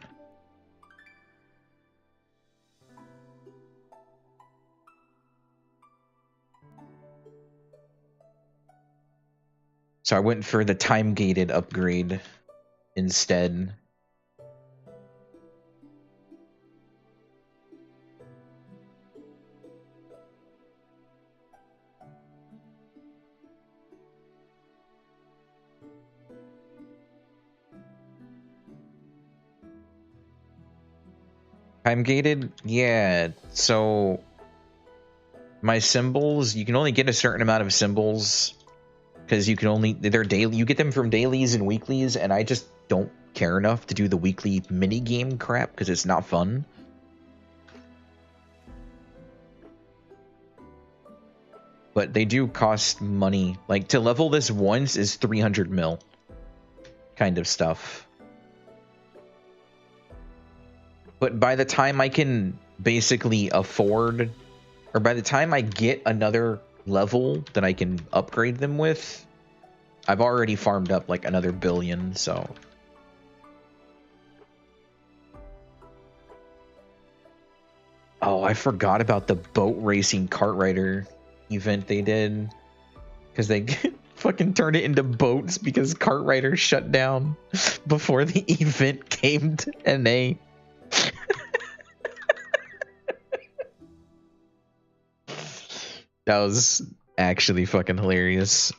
So I went for the time-gated upgrade instead. Time-gated? Yeah, so my symbols, you can only get a certain amount of symbols because you can only, they're daily, you get them from dailies and weeklies, and I just don't care enough to do the weekly mini game crap because it's not fun. But they do cost money. Like, to level this once is 300 mil kind of stuff. But by the time I can basically afford, or by the time I get another level that I can upgrade them with, I've already farmed up like another billion, so. Oh, I forgot about the boat racing kart rider event they did. Because they Fucking turn it into boats because Cartwriter shut down before the event came to NA. That was actually fucking hilarious.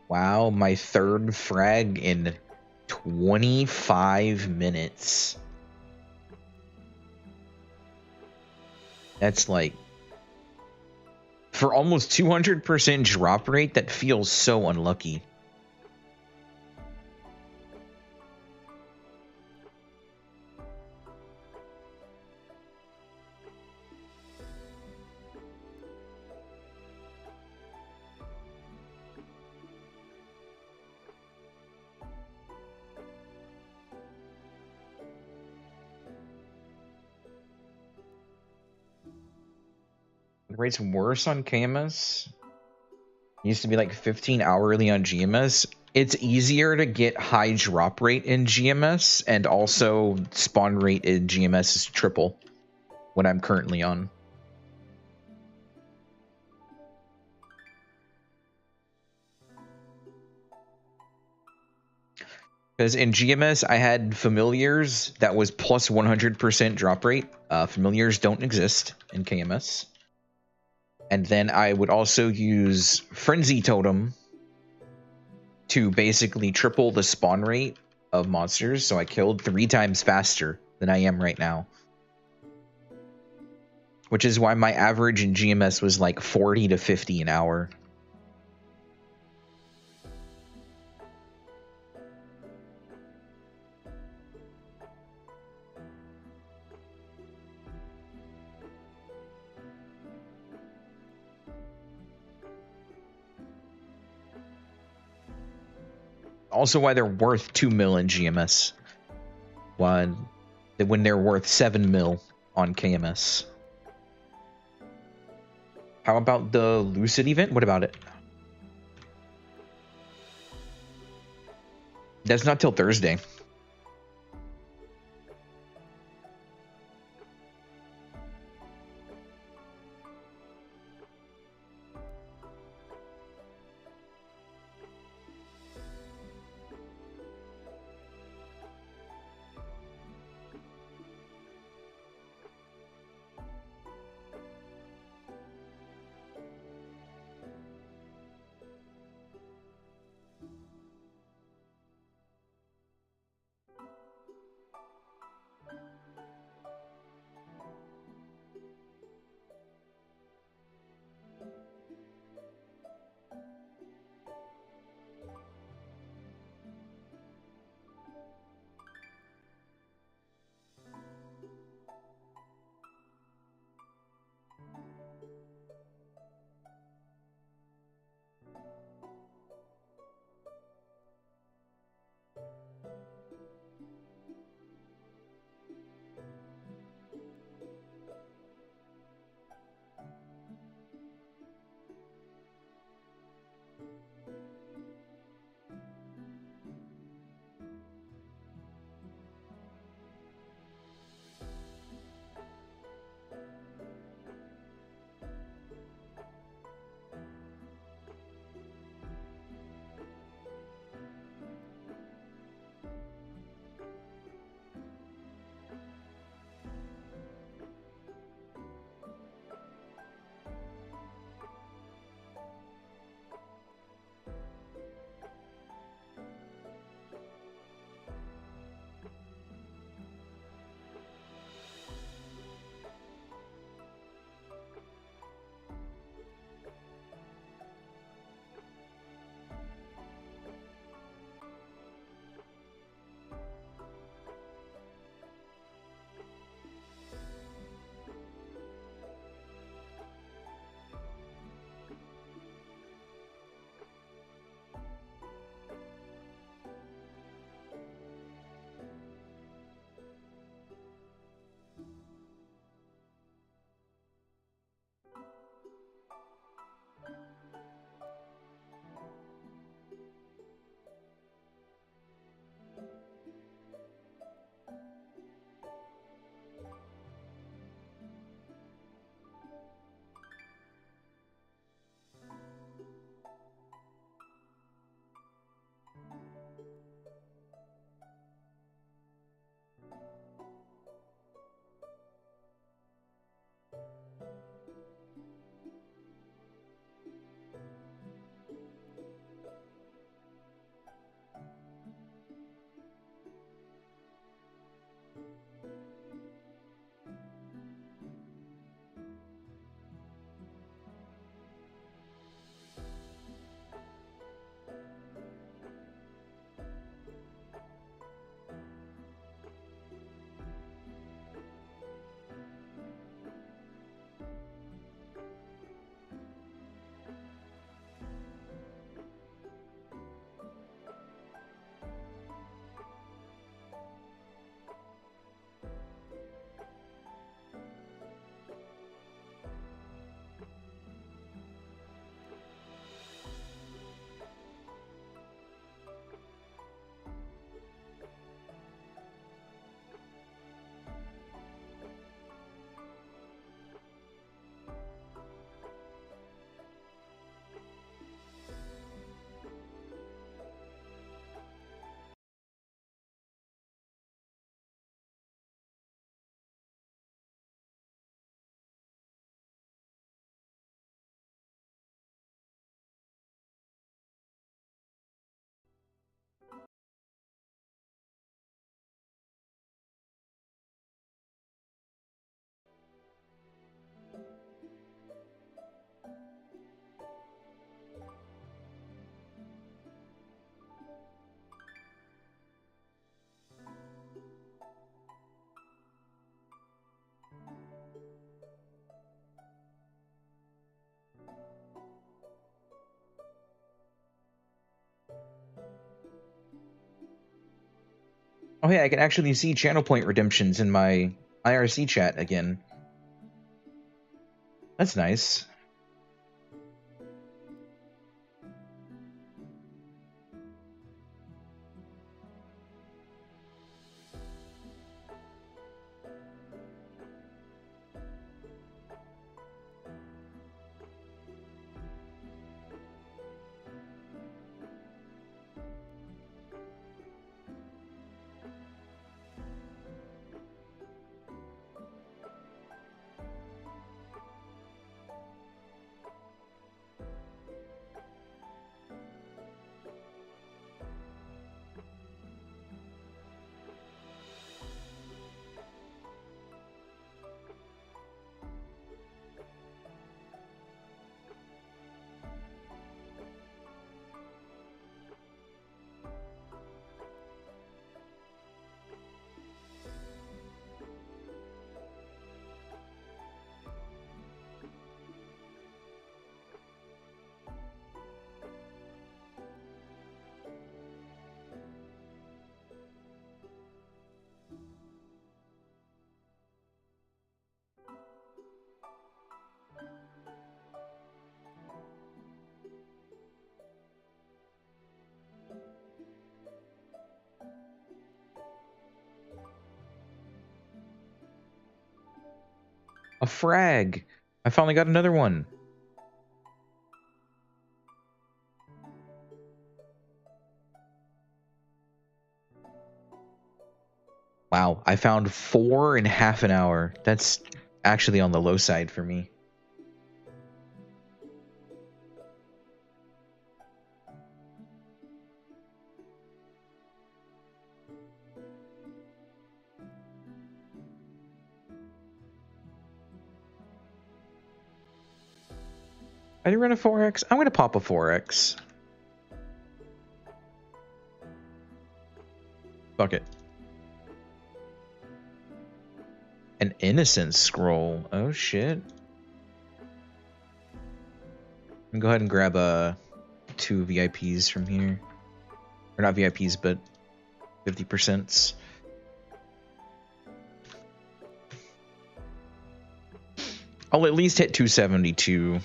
Wow, my third frag in 25 minutes. That's like, for almost 200% drop rate, that feels so unlucky. The rate's worse on KMS. It used to be like 15 hourly on GMS. It's easier to get high drop rate in GMS, and also spawn rate in GMS is triple what I'm currently on. Because in GMS, I had familiars that was plus 100% drop rate. Familiars don't exist in KMS. And then I would also use Frenzy Totem to basically triple the spawn rate of monsters. So I killed 3 times faster than I am right now. Which is why my average in GMS was like 40 to 50 an hour. Also why they're worth 2 mil in GMS. When they're worth 7 mil on KMS. How about the Lucid event? What about it? That's not till Thursday. Oh yeah, I can actually see channel point redemptions in my IRC chat again. That's nice. A frag. I finally got another one. Wow, I found 4 in half an hour. That's actually on the low side for me. I didn't run a 4x. I'm gonna pop a 4x. Fuck it. An innocent scroll. Oh shit. I'm gonna go ahead and grab 2 VIPs from here. Or not VIPs, but 50%. I'll at least hit 272.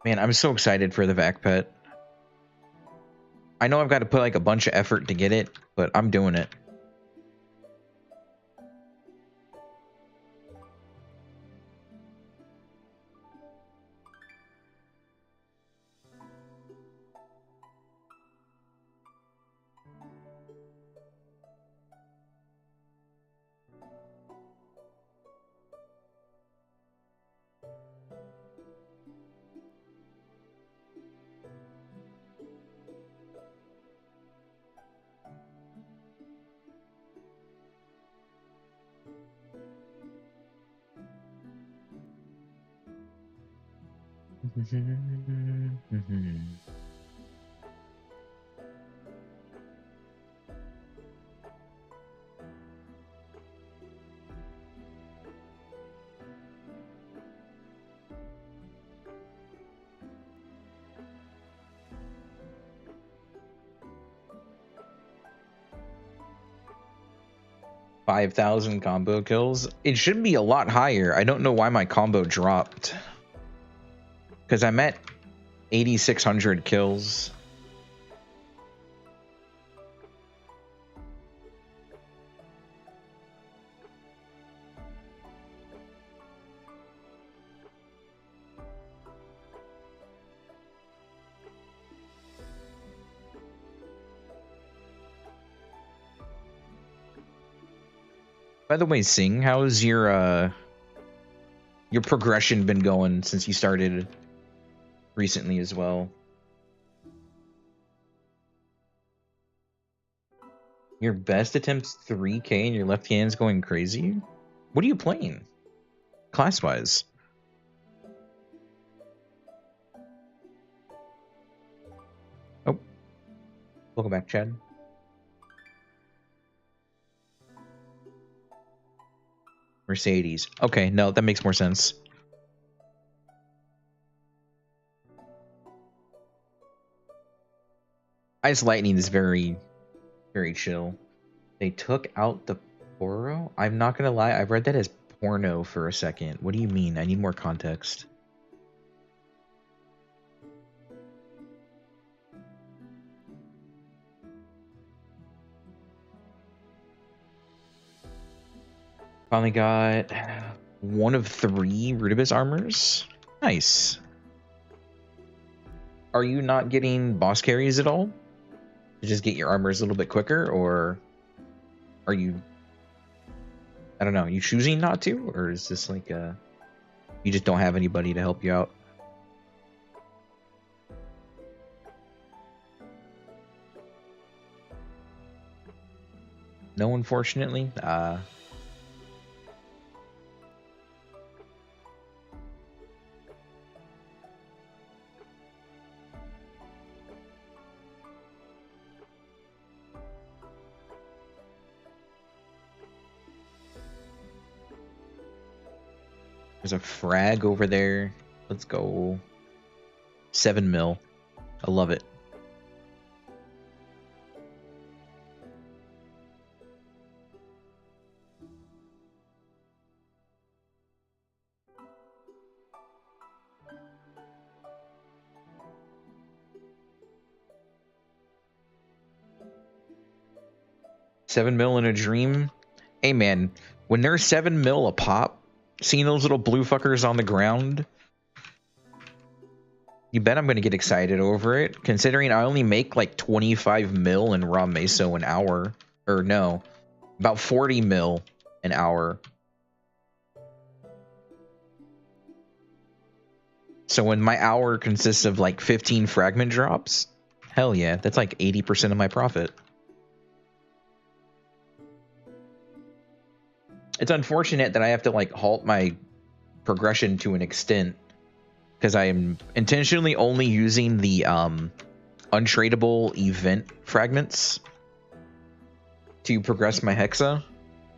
Man, I'm so excited for the vac pet. I know I've got to put like a bunch of effort to get it, but I'm doing it. $5,000 combo kills. It should be a lot higher. I don't know why my combo dropped. Because I'm at 8,600 kills. By the way, Sing, how's your progression been going since you started recently as well? Your best attempt's 3K and your left hand's going crazy? What are you playing? Class-wise? Oh. Welcome back, Chad. Mercedes. Okay, no, that makes more sense. Ice Lightning is very, very chill. They took out the Poro? I'm not gonna lie, I read that as porno for a second. What do you mean? I need more context. Finally got one of 3 Rudibus armors. Nice. Are you not getting boss carries at all? To just get your armors a little bit quicker, or are you, I don't know, you choosing not to, or is this like you just don't have anybody to help you out? No, unfortunately. 'There's a frag over there. Let's go. 7 mil. I love it. $7 mil in a dream. Hey man, when they're 7 mil a pop, seeing those little blue fuckers on the ground, you bet I'm gonna get excited over it. Considering I only make like 25 mil in raw meso an hour, or no, about 40 mil an hour. So when my hour consists of like 15 fragment drops, hell yeah, that's like 80% of my profit. It's unfortunate that I have to like halt my progression to an extent because I am intentionally only using the untradeable event fragments to progress my hexa,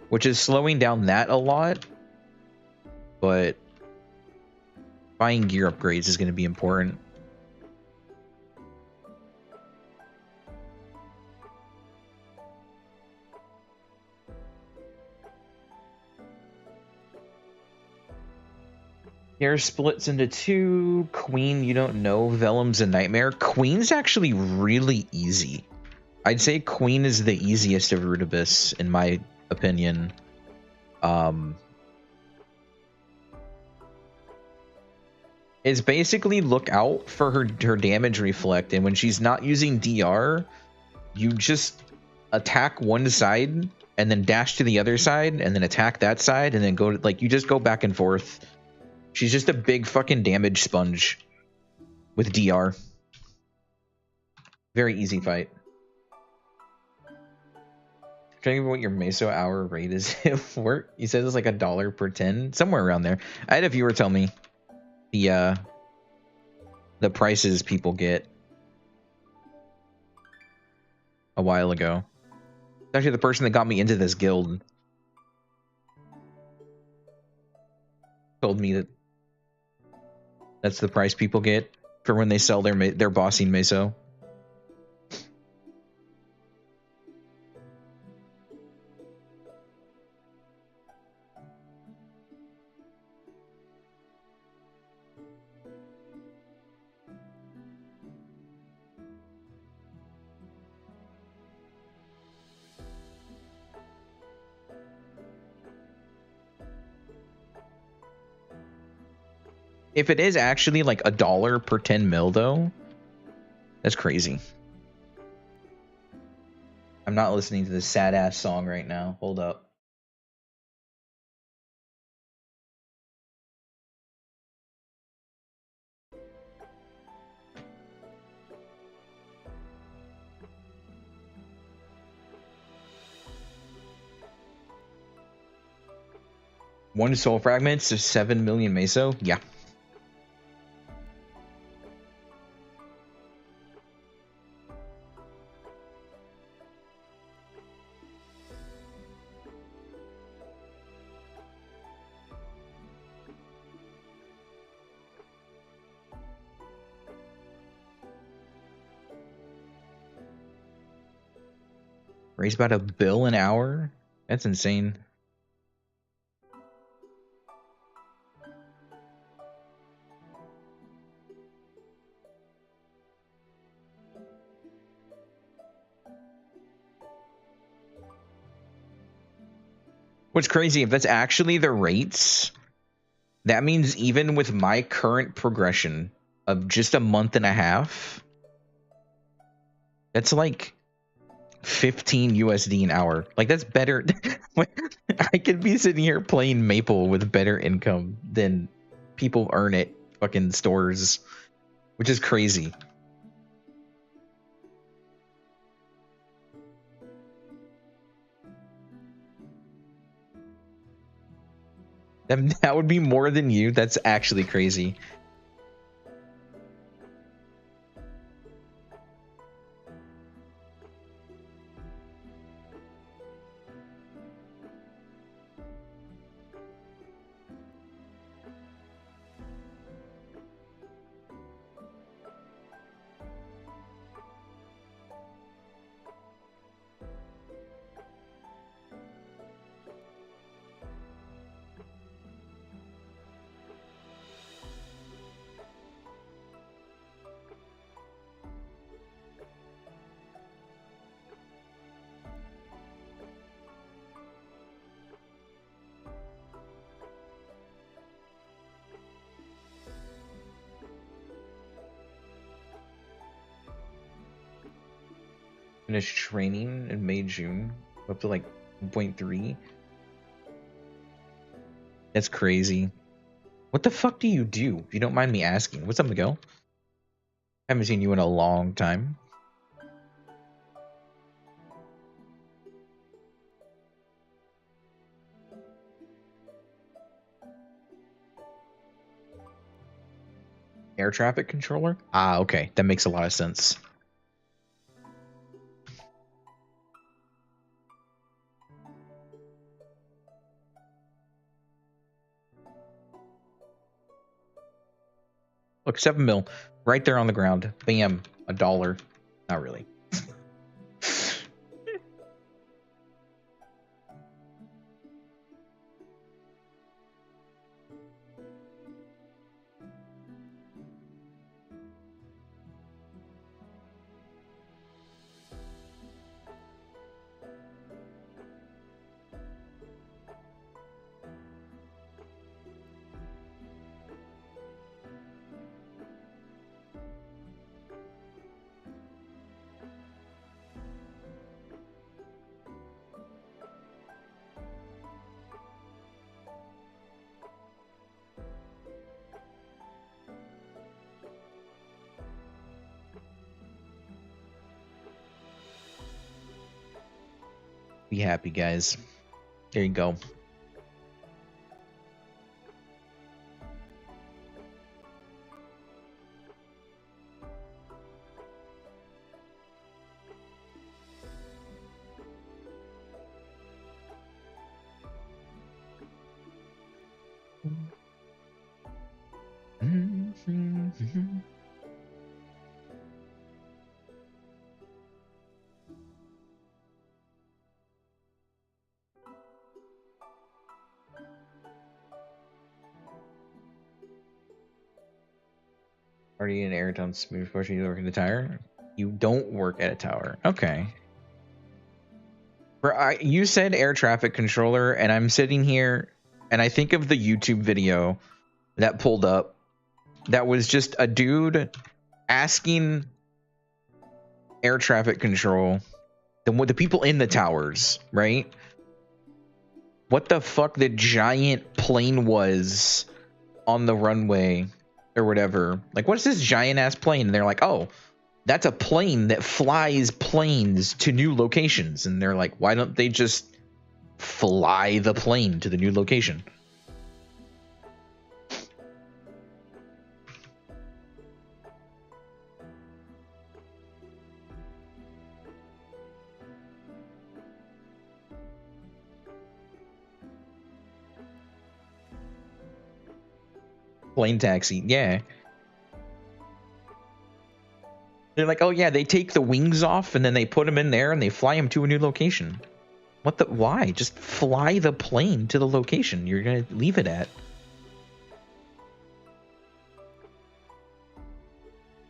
which is slowing down that a lot, but buying gear upgrades is going to be important. Gear splits into 2. Queen, you don't know. Vellum's a nightmare. Queen's actually really easy. I'd say Queen is the easiest of Rudibus, in my opinion. It's basically look out for her damage reflect, and when she's not using DR, you just attack one side and then dash to the other side and then attack that side and then go to, like, you just go back and forth. She's just a big fucking damage sponge with DR. Very easy fight. Trying to think what your Meso hour rate is for. You said it's like $1 per 10, somewhere around there. I had a viewer tell me the prices people get a while ago. It's actually the person that got me into this guild told me that that's the price people get for when they sell their bossing Meso. If it is actually like $1 per 10 mil though, that's crazy. I'm not listening to this sad ass song right now. Hold up. 1 soul fragments to 7 million meso? Yeah. Raise about $1 bill an hour? That's insane. What's crazy, if that's actually the rates, that means even with my current progression of just a month and a half, that's like 15 USD an hour. Like, that's better. I could be sitting here playing Maple with better income than people earn at fucking stores, which is crazy. That would be more than you. That's actually crazy. Finished training in May, June, up to like 1.3. That's crazy. What the fuck do you do? If you don't mind me asking. What's up, Miguel? Haven't seen you in a long time. Air traffic controller? Ah, okay. That makes a lot of sense. Look, 7 mil. Right there on the ground. Bam. $1. Not really. Be happy, guys. There you go. Already in Airtown smooth pushing you work in the tire? You don't work at a tower. Okay. You said air traffic controller, and I'm sitting here and I think of the YouTube video that pulled up that was just a dude asking air traffic control, the people in the towers, right? What the fuck the giant plane was on the runway or whatever. Like, what's this giant ass plane? And they're like, oh, that's a plane that flies planes to new locations. And they're like, why don't they just fly the plane to the new location? Plane taxi, yeah. They're like, oh yeah, they take the wings off and then they put them in there and they fly them to a new location. What the? Why? Just fly the plane to the location you're gonna leave it at.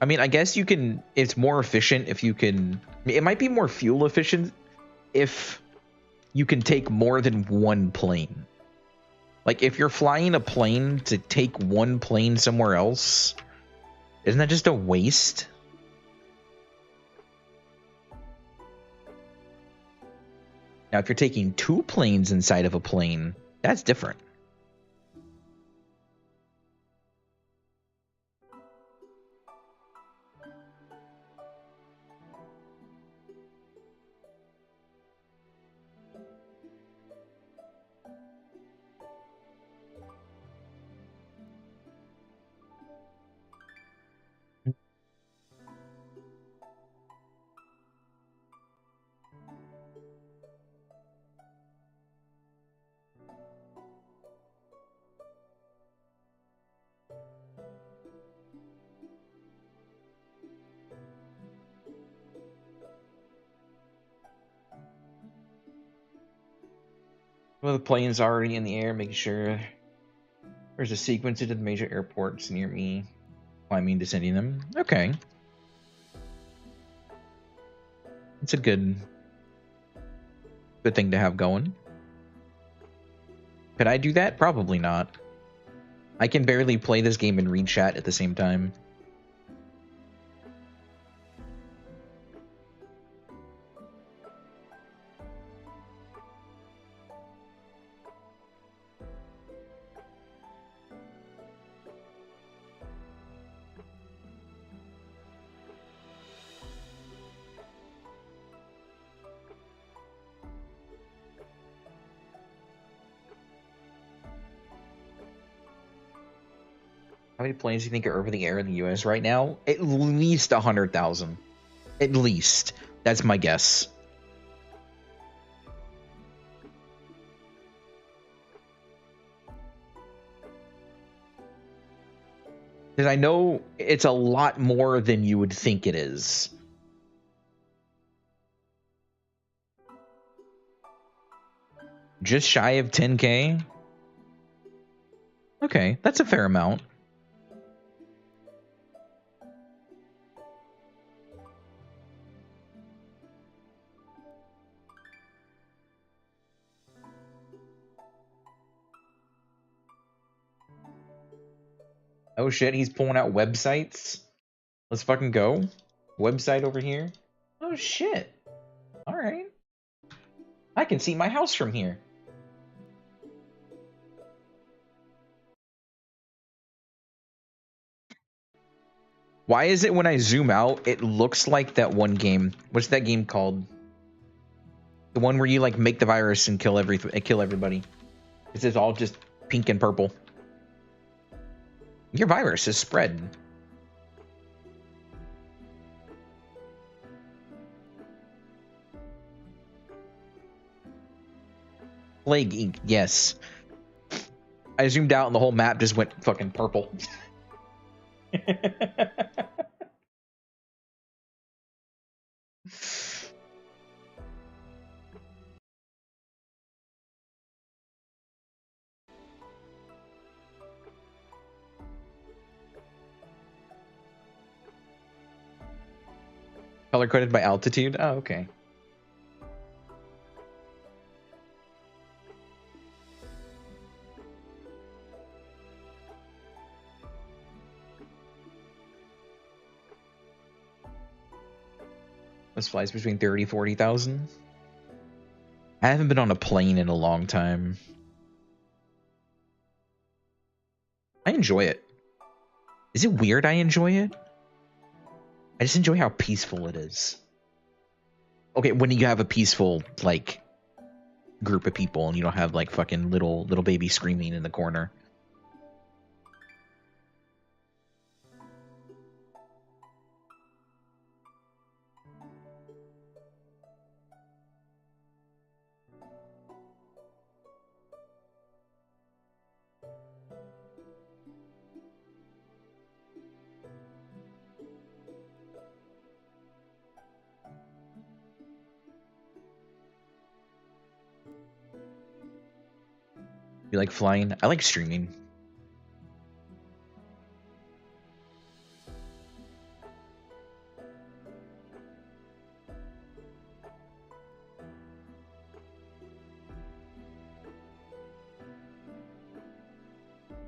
I mean, I guess you can. It's more efficient if you can. It might be more fuel efficient if you can take more than one plane. Like if you're flying a plane to take one plane somewhere else, isn't that just a waste? Now, if you're taking two planes inside of a plane, that's different. Well, the plane's already in the air, making sure there's a sequence into the major airports near me. Climbing, descending them. Okay. It's a good thing to have going. Could I do that? Probably not. I can barely play this game and read chat at the same time. How many planes do you think are over the air in the US right now? At least 100,000. At least. That's my guess. Because I know it's a lot more than you would think it is. Just shy of 10K? Okay, that's a fair amount. Oh shit, he's pulling out websites? Let's fucking go. Website over here. Oh shit. Alright. I can see my house from here. Why is it when I zoom out, it looks like that one game? What's that game called? The one where you like make the virus and kill everybody. It's all just pink and purple. Your virus is spread. Plague Inc. Yes. I zoomed out and the whole map just went fucking purple. Color coded by altitude? Oh, okay. This flies between 30, 40,000. I haven't been on a plane in a long time. I enjoy it. Is it weird I enjoy it? I just enjoy how peaceful it is. Okay, when you have a peaceful, like, group of people and you don't have, like, fucking little baby screaming in the corner. You like flying? I like streaming.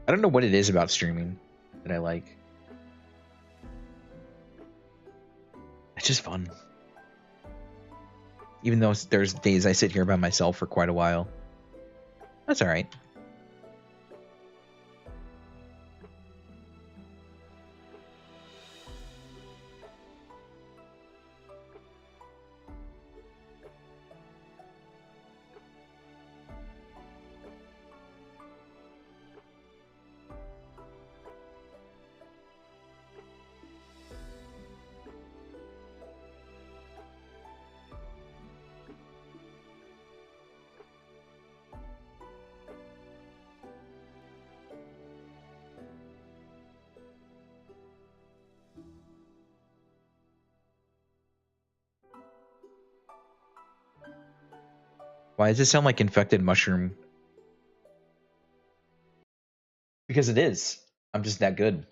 I don't know what it is about streaming that I like. It's just fun. Even though there's days I sit here by myself for quite a while. That's alright. Why does it sound like infected mushroom? Because it is. I'm just that good.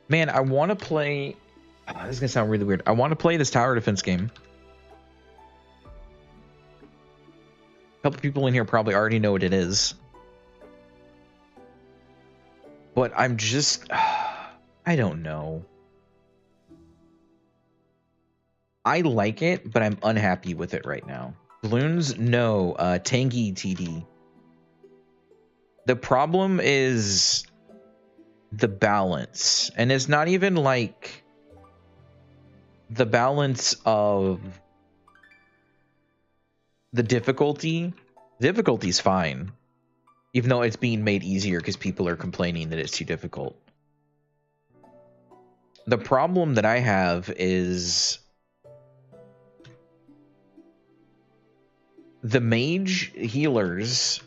Man, I want to play... this is going to sound really weird. I want to play this tower defense game. A couple people in here probably already know what it is. But I'm just... I don't know. I like it, but I'm unhappy with it right now. Balloons? No. Tangy TD. The problem is the balance. And it's not even like the balance of the difficulty. Difficulty's fine. Even though it's being made easier because people are complaining that it's too difficult. The problem that I have is the mage healers.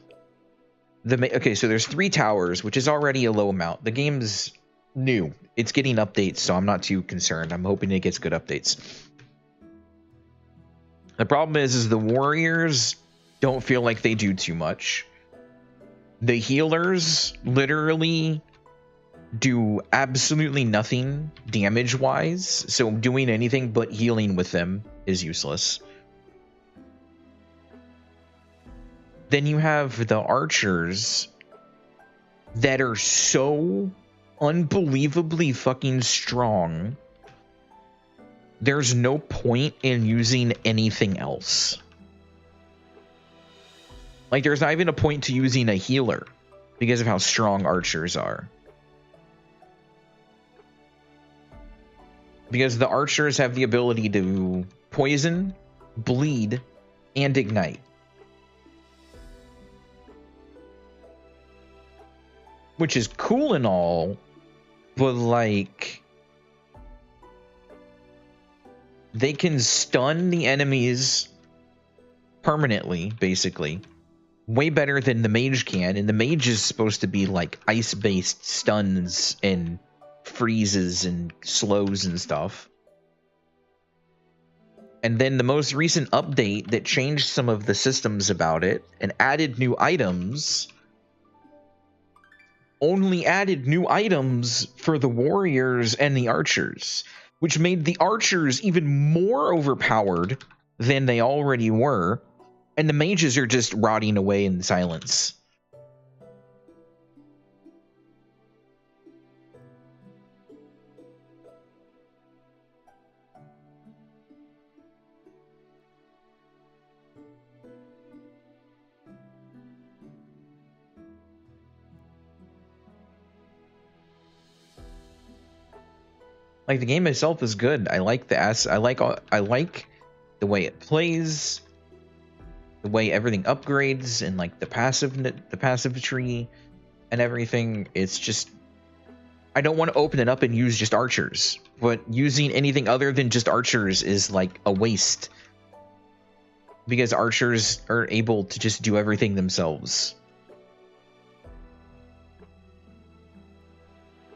Okay, so there's 3 towers, which is already a low amount. The game's new. It's getting updates, so I'm not too concerned. I'm hoping it gets good updates. The problem is the warriors don't feel like they do too much. The healers literally do absolutely nothing damage-wise, so doing anything but healing with them is useless. Then you have the archers that are so unbelievably fucking strong. There's no point in using anything else. Like, there's not even a point to using a healer because of how strong archers are. Because the archers have the ability to poison, bleed, and ignite. Which is cool and all, but like, they can stun the enemies permanently, basically. Way better than the mage can, and the mage is supposed to be like ice-based stuns and freezes and slows and stuff. And then the most recent update that changed some of the systems about it and added new items only added new items for the warriors and the archers, which made the archers even more overpowered than they already were, and the mages are just rotting away in silence. Like, the game itself is good. I like the I like the way it plays, the way everything upgrades, and like the passive tree and everything. It's just, I don't want to open it up and use just archers, but using anything other than just archers is like a waste, because archers are able to just do everything themselves,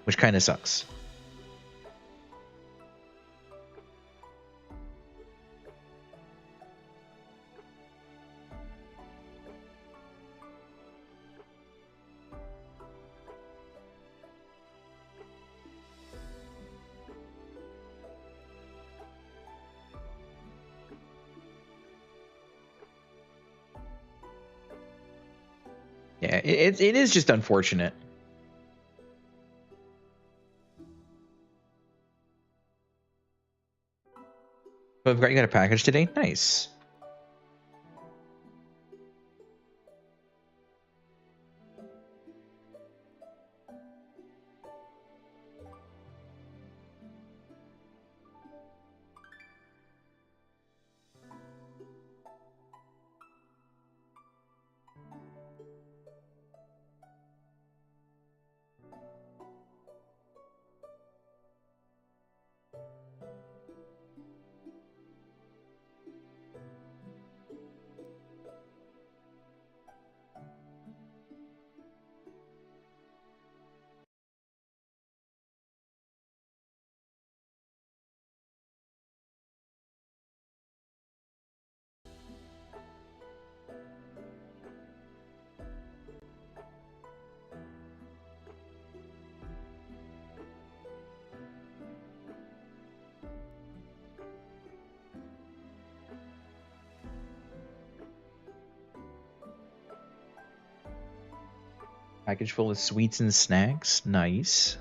which kind of sucks. Yeah, it is just unfortunate. But you got a package today? Nice. Package full of sweets and snacks. Nice.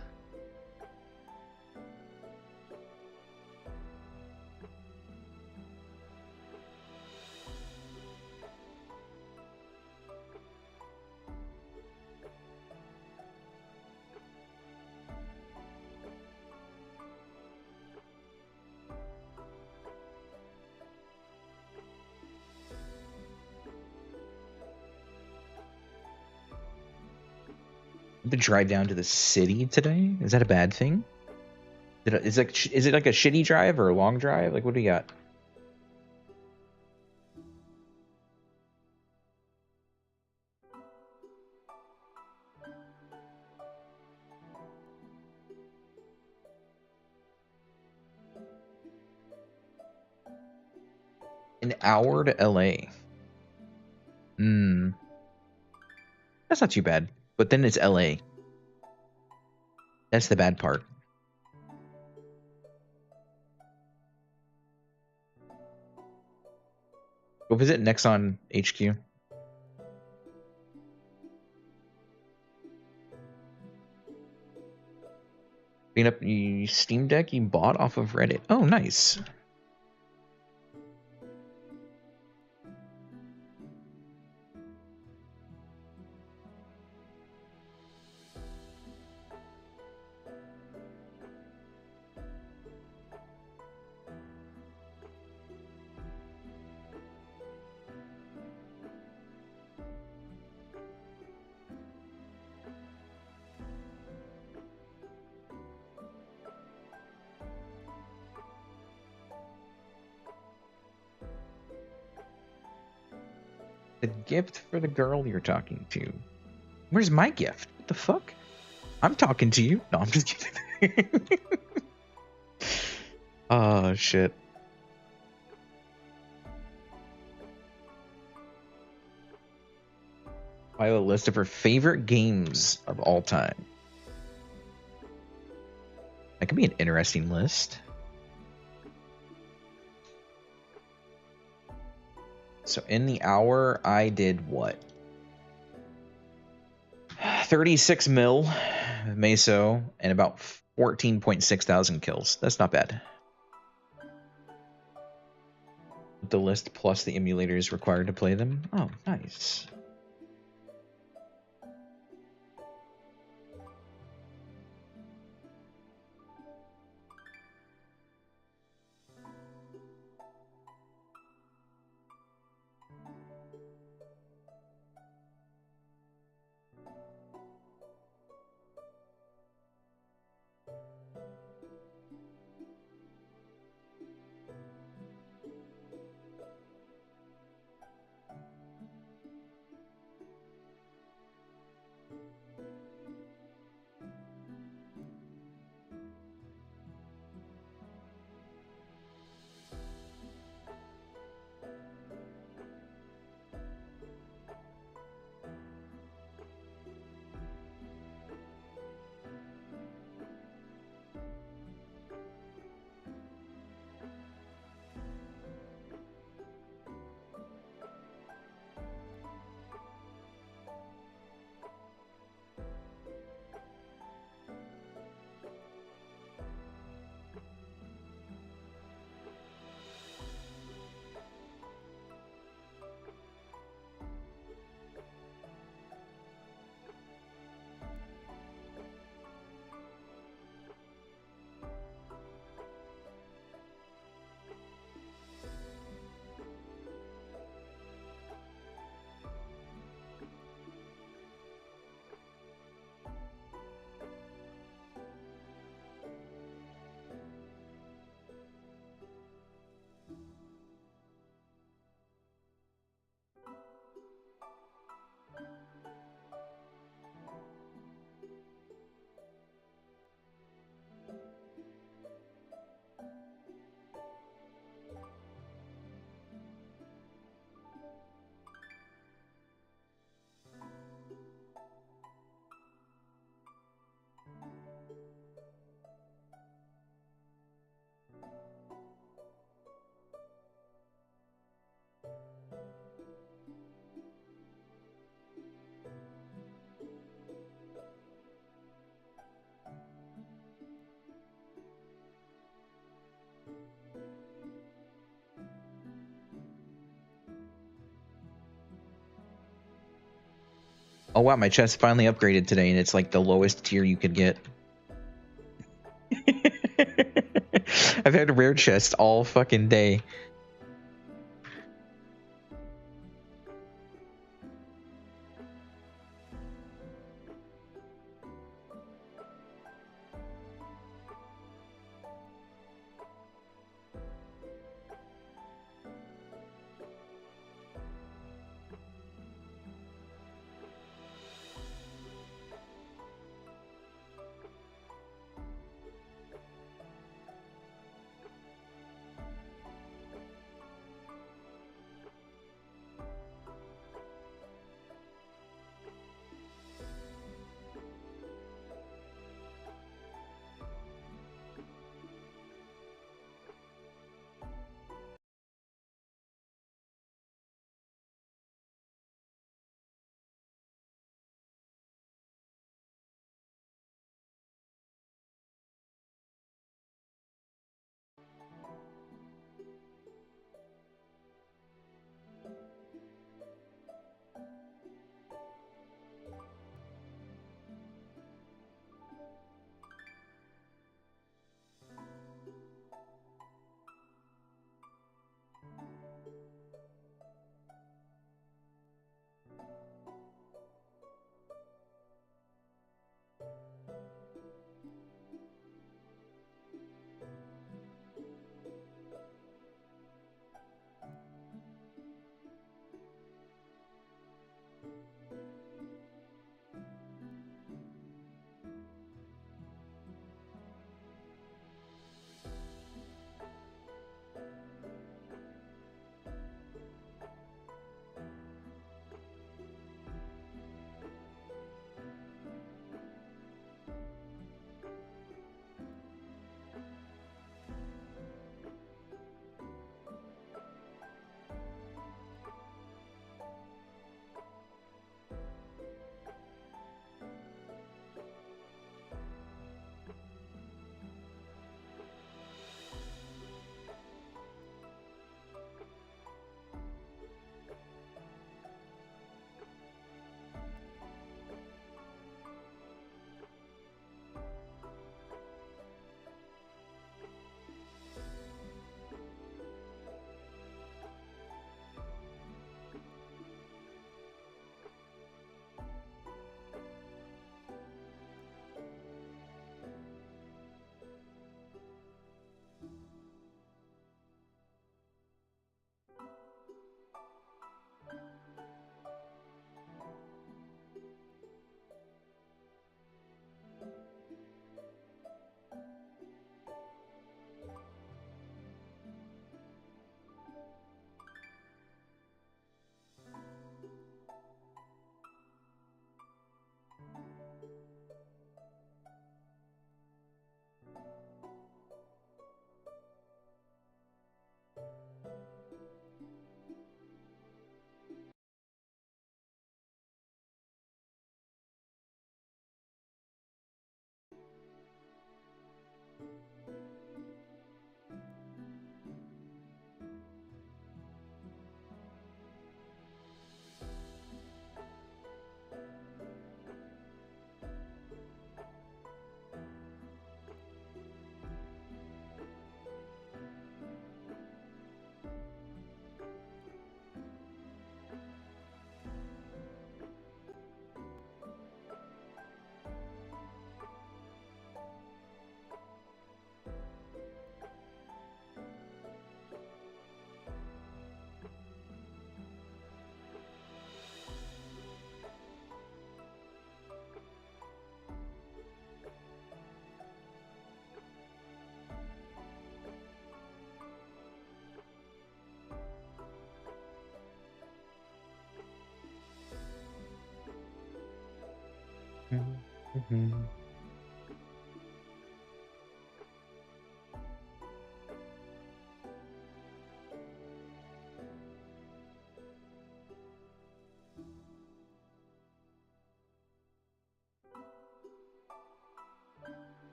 To drive down to the city today? Is that a bad thing? Is it like a shitty drive or a long drive? Like, what do you got? An hour to LA. That's not too bad. But then it's LA. That's the bad part. Go visit Nexon HQ. Clean up the Steam Deck you bought off of Reddit. Oh, nice. The gift for the girl you're talking to. Where's my gift? What the fuck? I'm talking to you. No, I'm just kidding. Oh, shit. Compile a list of her favorite games of all time. That could be an interesting list. So in the hour, I did what? 36 mil Meso and about 14.6 thousand kills. That's not bad. The list plus the emulators required to play them. Oh, nice. Oh wow, my chest finally upgraded today, and it's like the lowest tier you could get. I've had a rare chest all fucking day.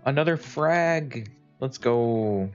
Another frag. Let's go.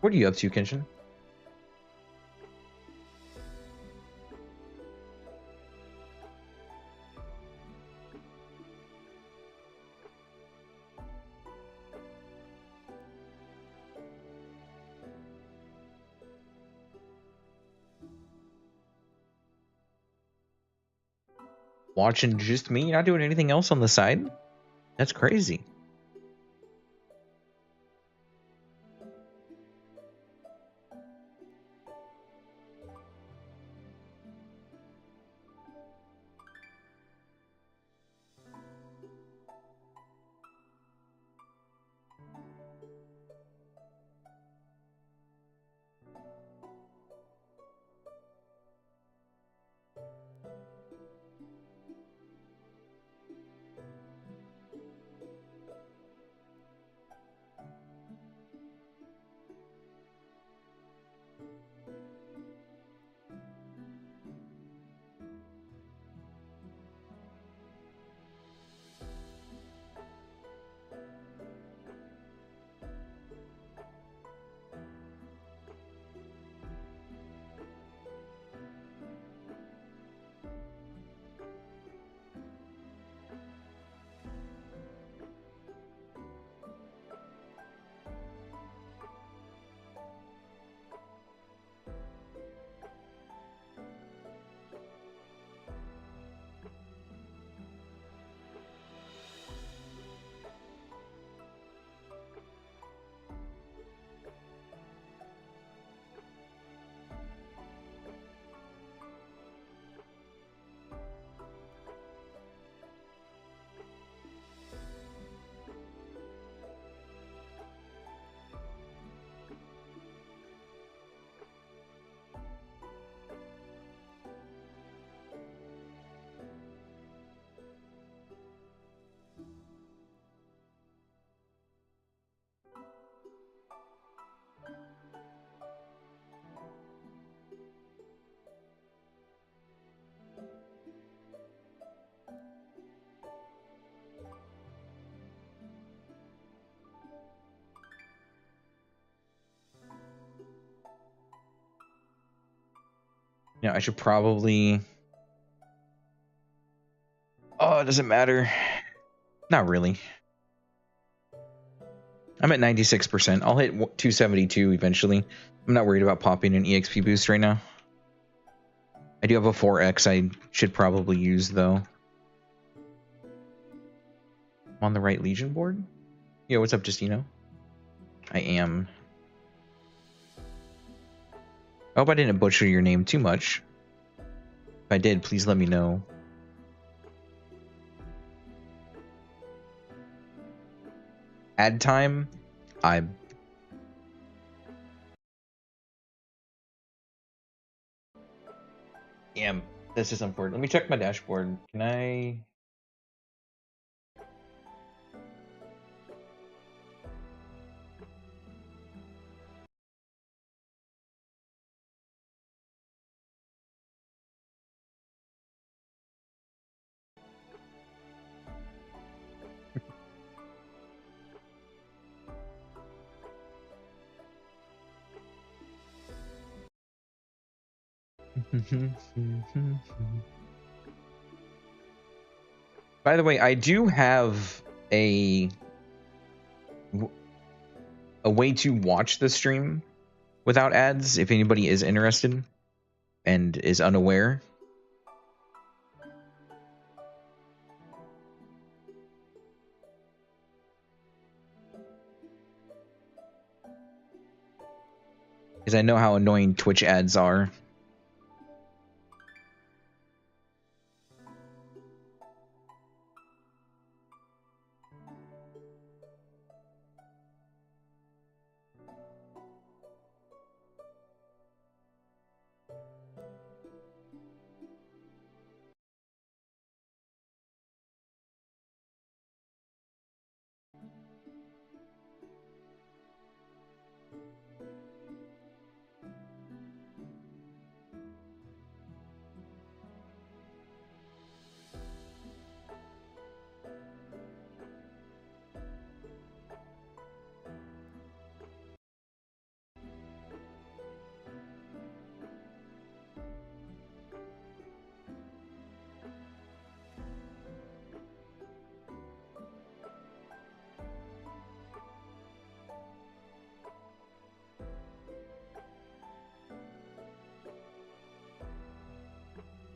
What are you up to, Kenshin? Watching just me? You're not doing anything else on the side? That's crazy. Yeah, I should probably... Oh, it doesn't matter. Not really. I'm at 96%. I'll hit 272 eventually. I'm not worried about popping an EXP boost right now. I do have a 4X I should probably use, though. I'm on the right Legion board? Yo, what's up, Justino? I am. I hope I didn't butcher your name too much. If I did, please let me know. Ad time? Damn, this is important. Let me check my dashboard. Can I... By the way, I do have a way to watch the stream without ads if anybody is interested and is unaware. Because I know how annoying Twitch ads are.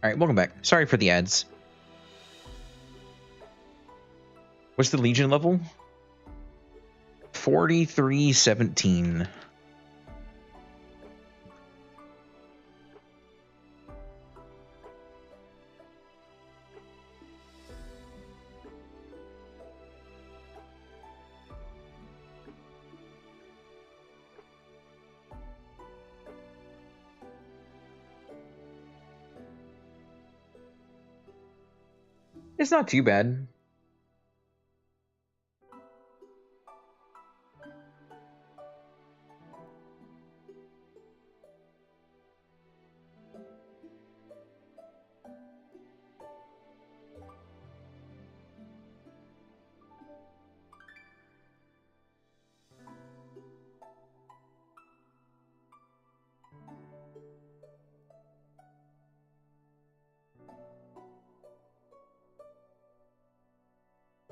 All right, welcome back. Sorry for the ads. What's the Legion level? 4317. It's not too bad.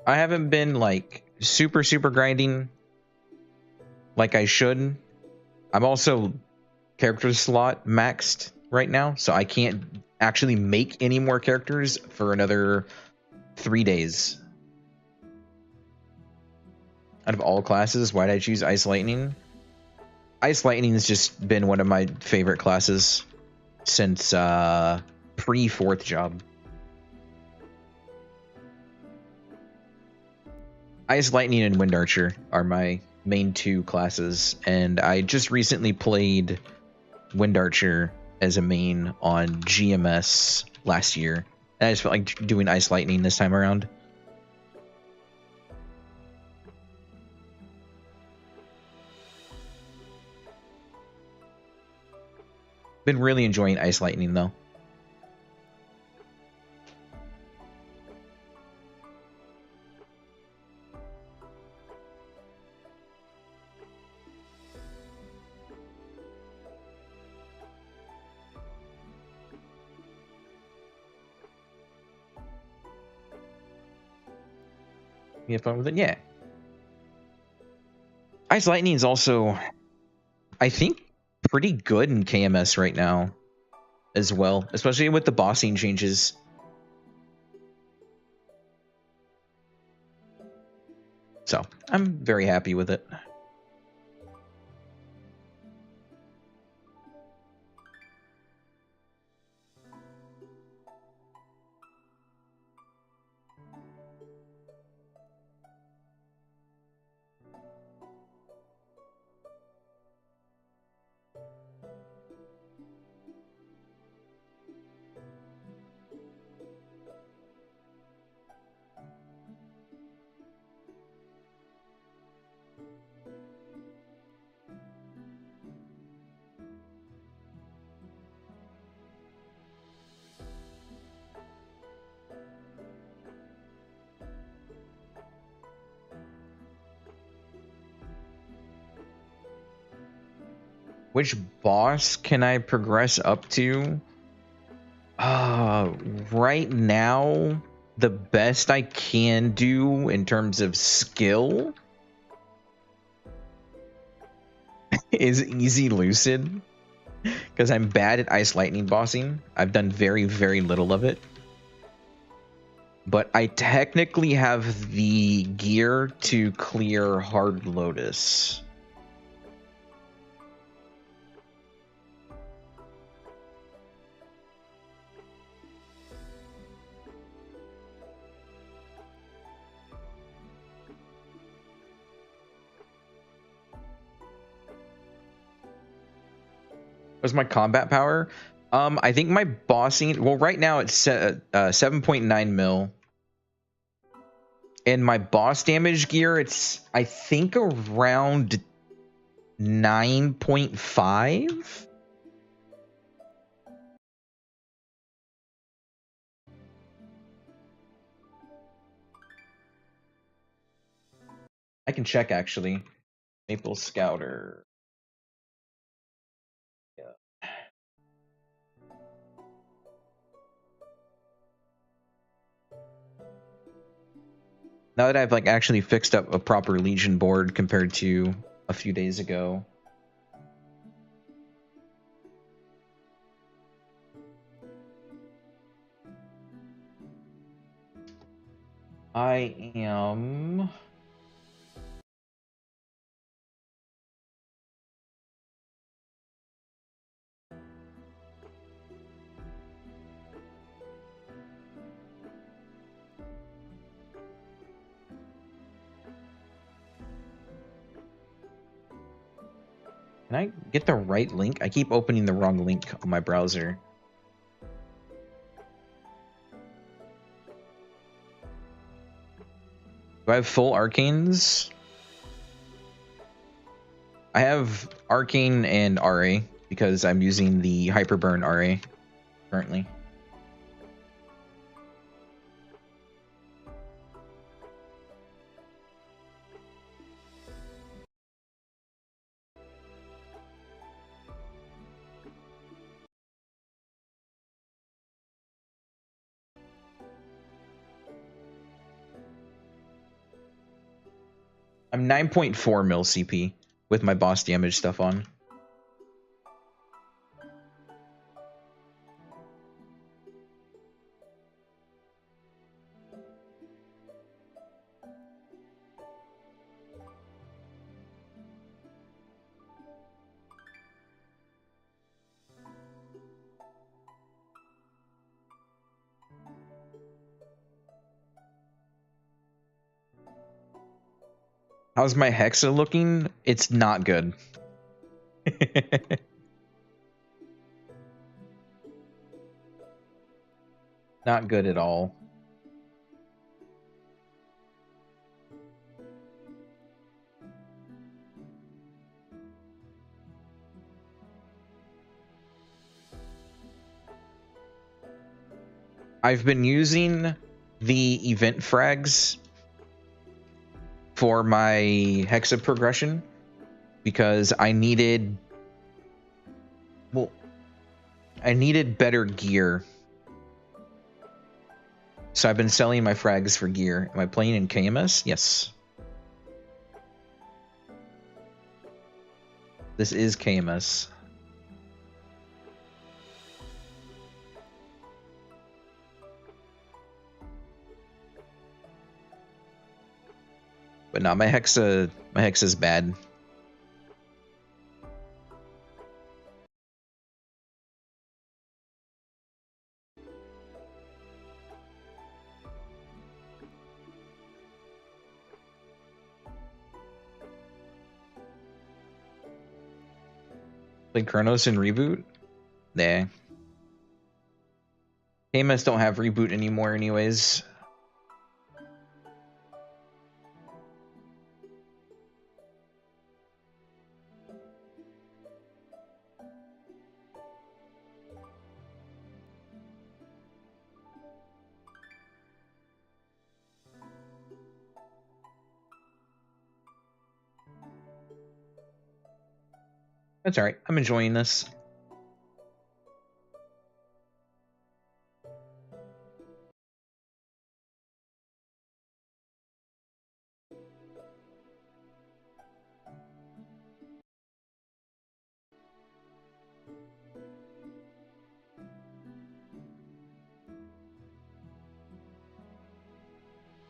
I haven't been like super grinding like I should. I'm also character slot maxed right now, so I can't actually make any more characters for another 3 days. Out of all classes, why did I choose Ice Lightning? Ice Lightning has just been one of my favorite classes since pre-4th job. Ice Lightning and Wind Archer are my main 2 classes, and I just recently played Wind Archer as a main on GMS last year. And I just felt like doing Ice Lightning this time around. Been really enjoying Ice Lightning though. You have fun with it? Yeah. Ice Lightning is also, I think, pretty good in KMS right now as well, especially with the bossing changes. So I'm very happy with it. Which boss can I progress up to? Right now, the best I can do in terms of skill is Easy Lucid, because I'm bad at Ice Lightning bossing. I've done very little of it. But I technically have the gear to clear Hard Lotus. What's my combat power? I think my bossing, well, right now it's 7.9 mil. And my boss damage gear, it's, I think, around 9.5. I can check, actually. Maple Scouter. Yeah. Now that I've like actually fixed up a proper Legion board compared to a few days ago. I am... Can I get the right link? I keep opening the wrong link on my browser. Do I have full arcanes? I have arcane and RA because I'm using the hyperburn RA currently. I'm 9.4 mil CP with my boss damage stuff on. How's my Hexa looking? It's not good. Not good at all. I've been using the event frags for my Hexa progression because I needed... Well, I needed better gear. So I've been selling my frags for gear. Am I playing in KMS? Yes. This is KMS. But no, my Hexa's bad. Played Chronos in Reboot? Nah. KMS don't have Reboot anymore anyways. That's alright. I'm enjoying this.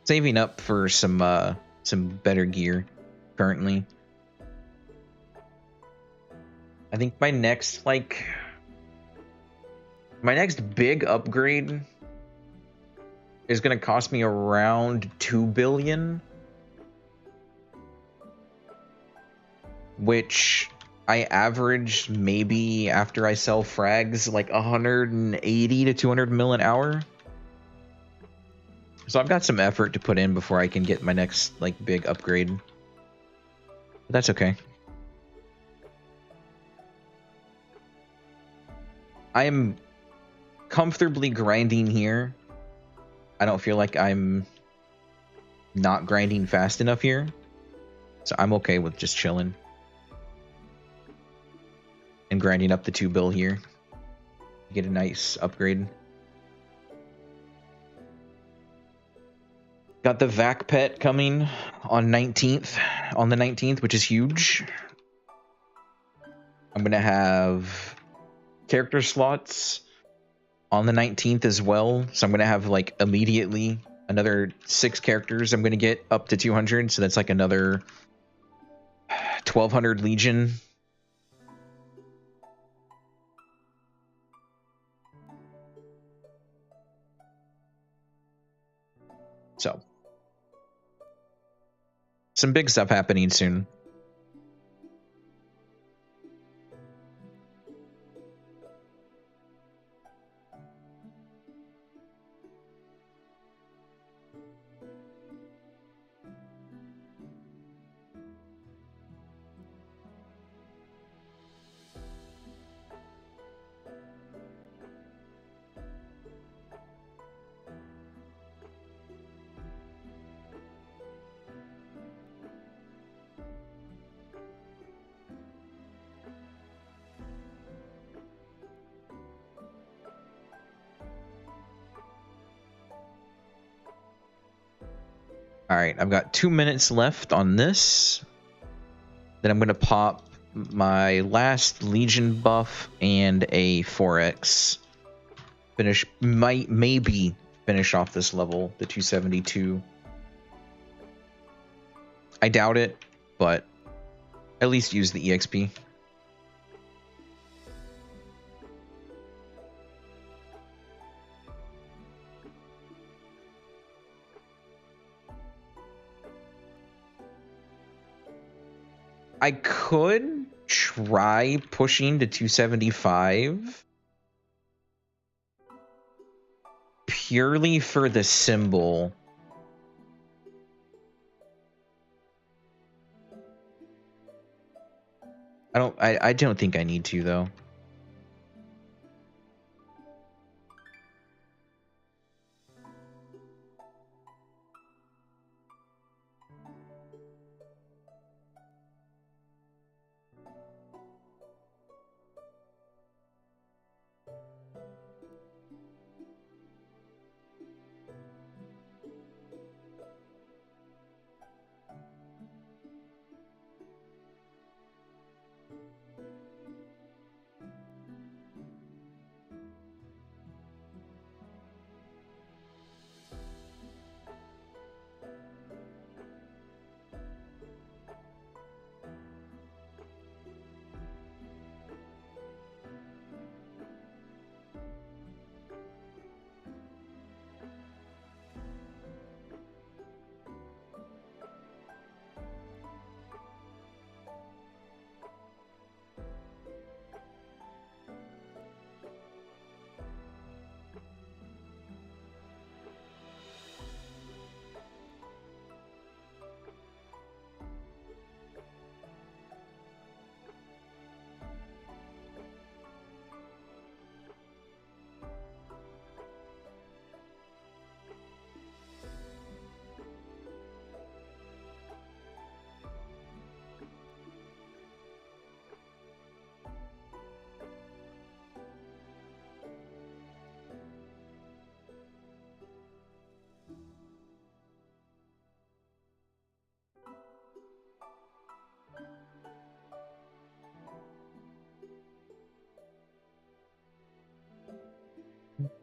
Saving up for some better gear currently. I think my next big upgrade is going to cost me around 2 billion, which I average maybe after I sell frags like 180 to 200 mil an hour. So I've got some effort to put in before I can get my next like big upgrade. But that's okay. I am comfortably grinding here. I don't feel like I'm not grinding fast enough here. So I'm okay with just chilling. And grinding up the 2 bill here. Get a nice upgrade. Got the Vac pet coming on the 19th, which is huge. I'm gonna have character slots on the 19th as well, so I'm gonna have like immediately another 6 characters, I'm going to get up to 200. So that's like another 1,200 Legion. So, some big stuff happening soon. All right, I've got 2 minutes left on this. Then I'm going to pop my last Legion buff and a 4x. Maybe finish off this level, the 272. I doubt it, but at least use the EXP. I could try pushing to 275 purely for the symbol. I don't think I need to though.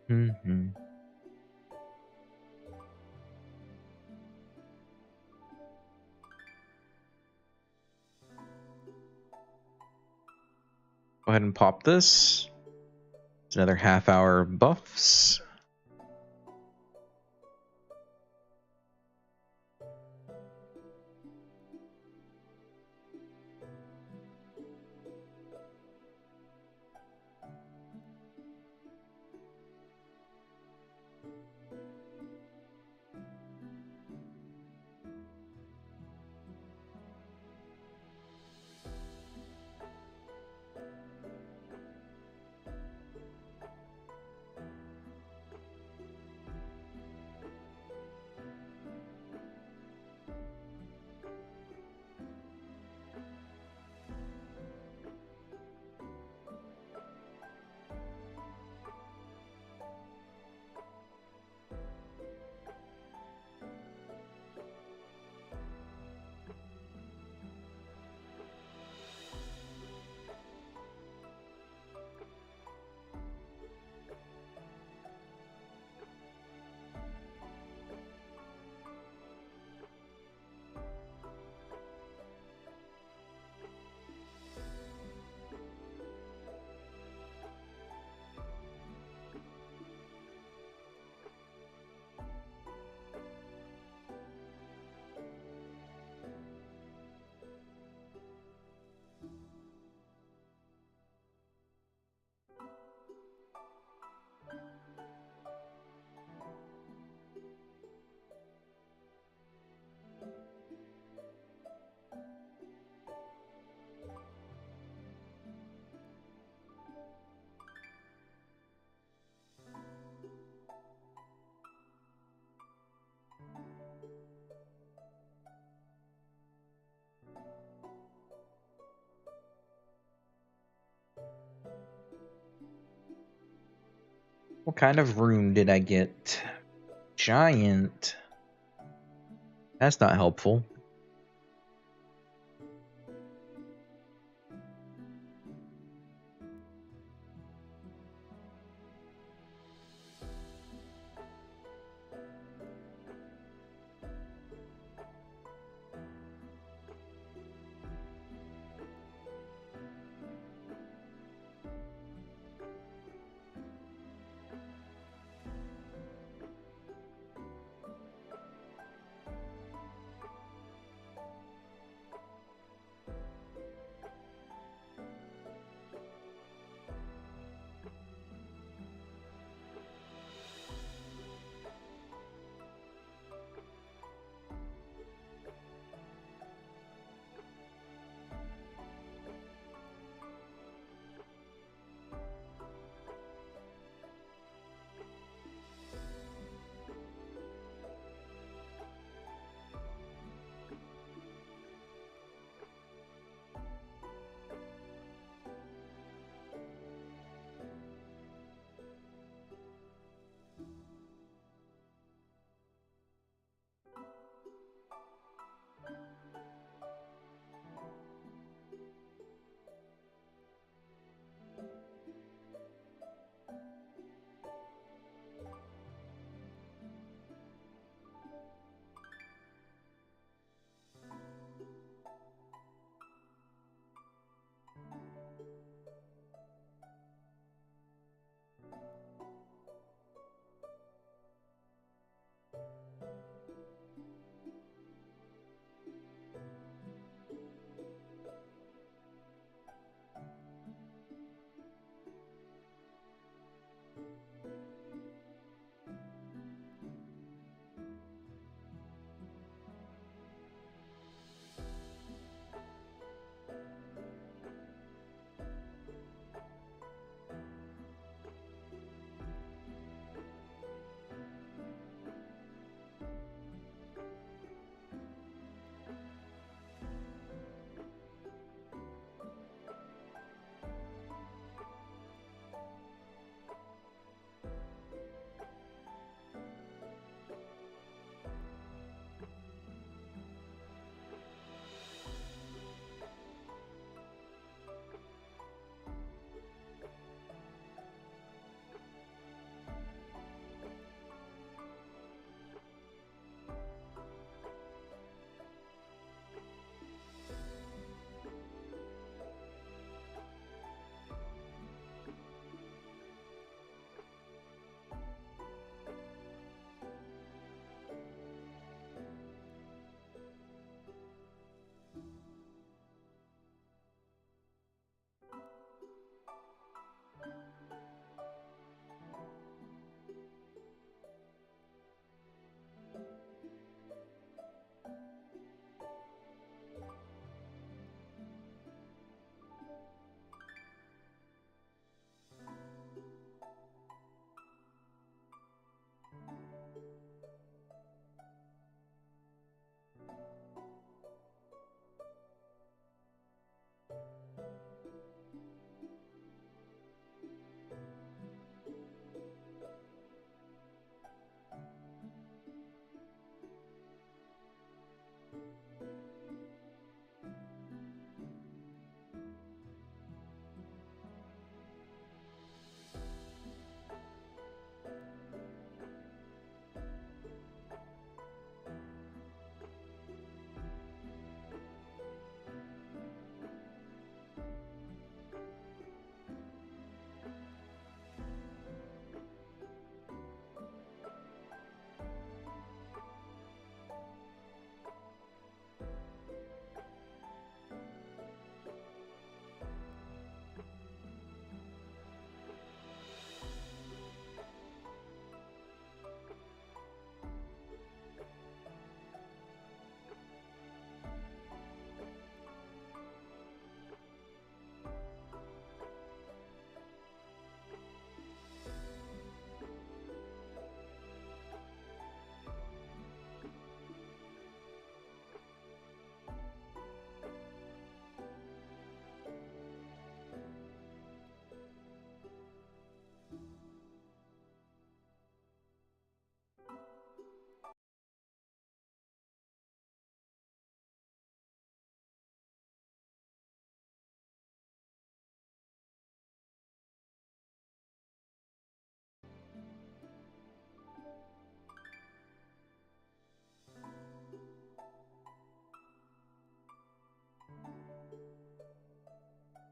Mm-hmm. Go ahead and pop this. It's another half-hour buffs. What kind of room did I get? Giant. That's not helpful.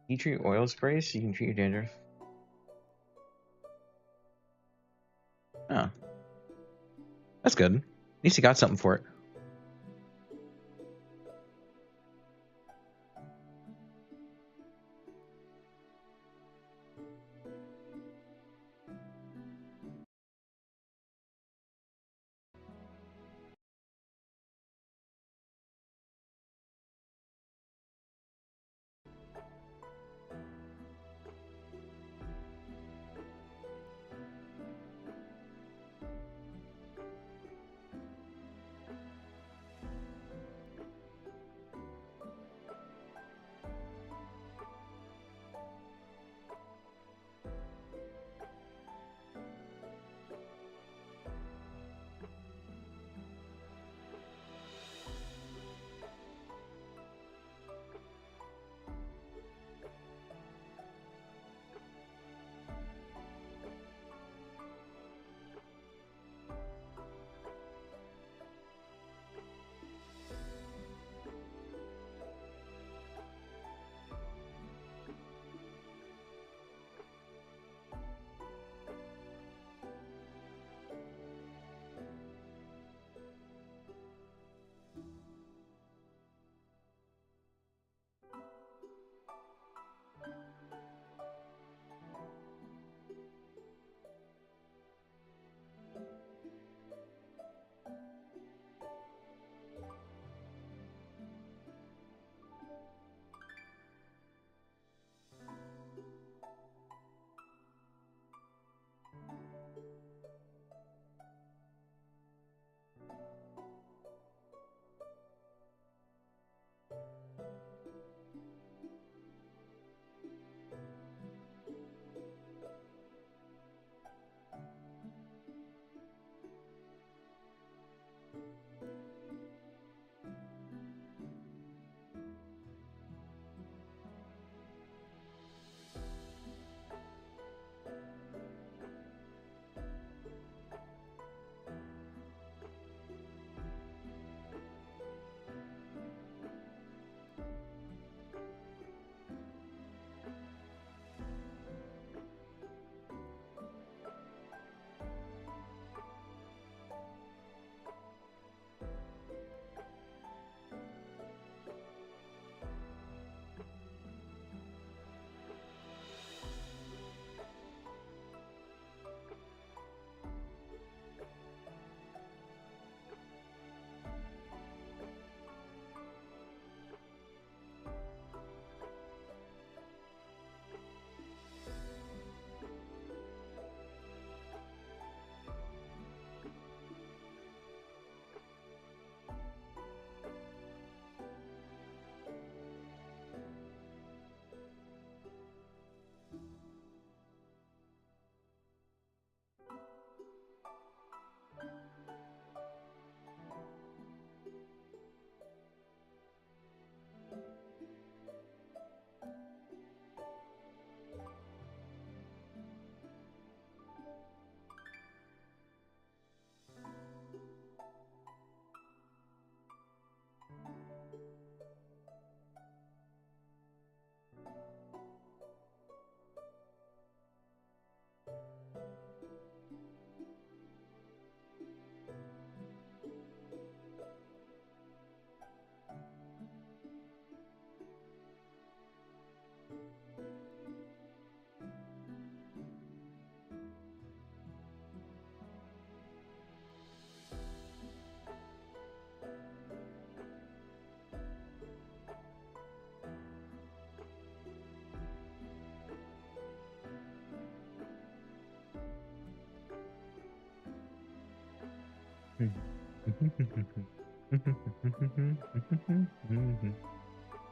Tea tree oil spray so you can treat your dandruff. Oh, that's good. At least you got something for it.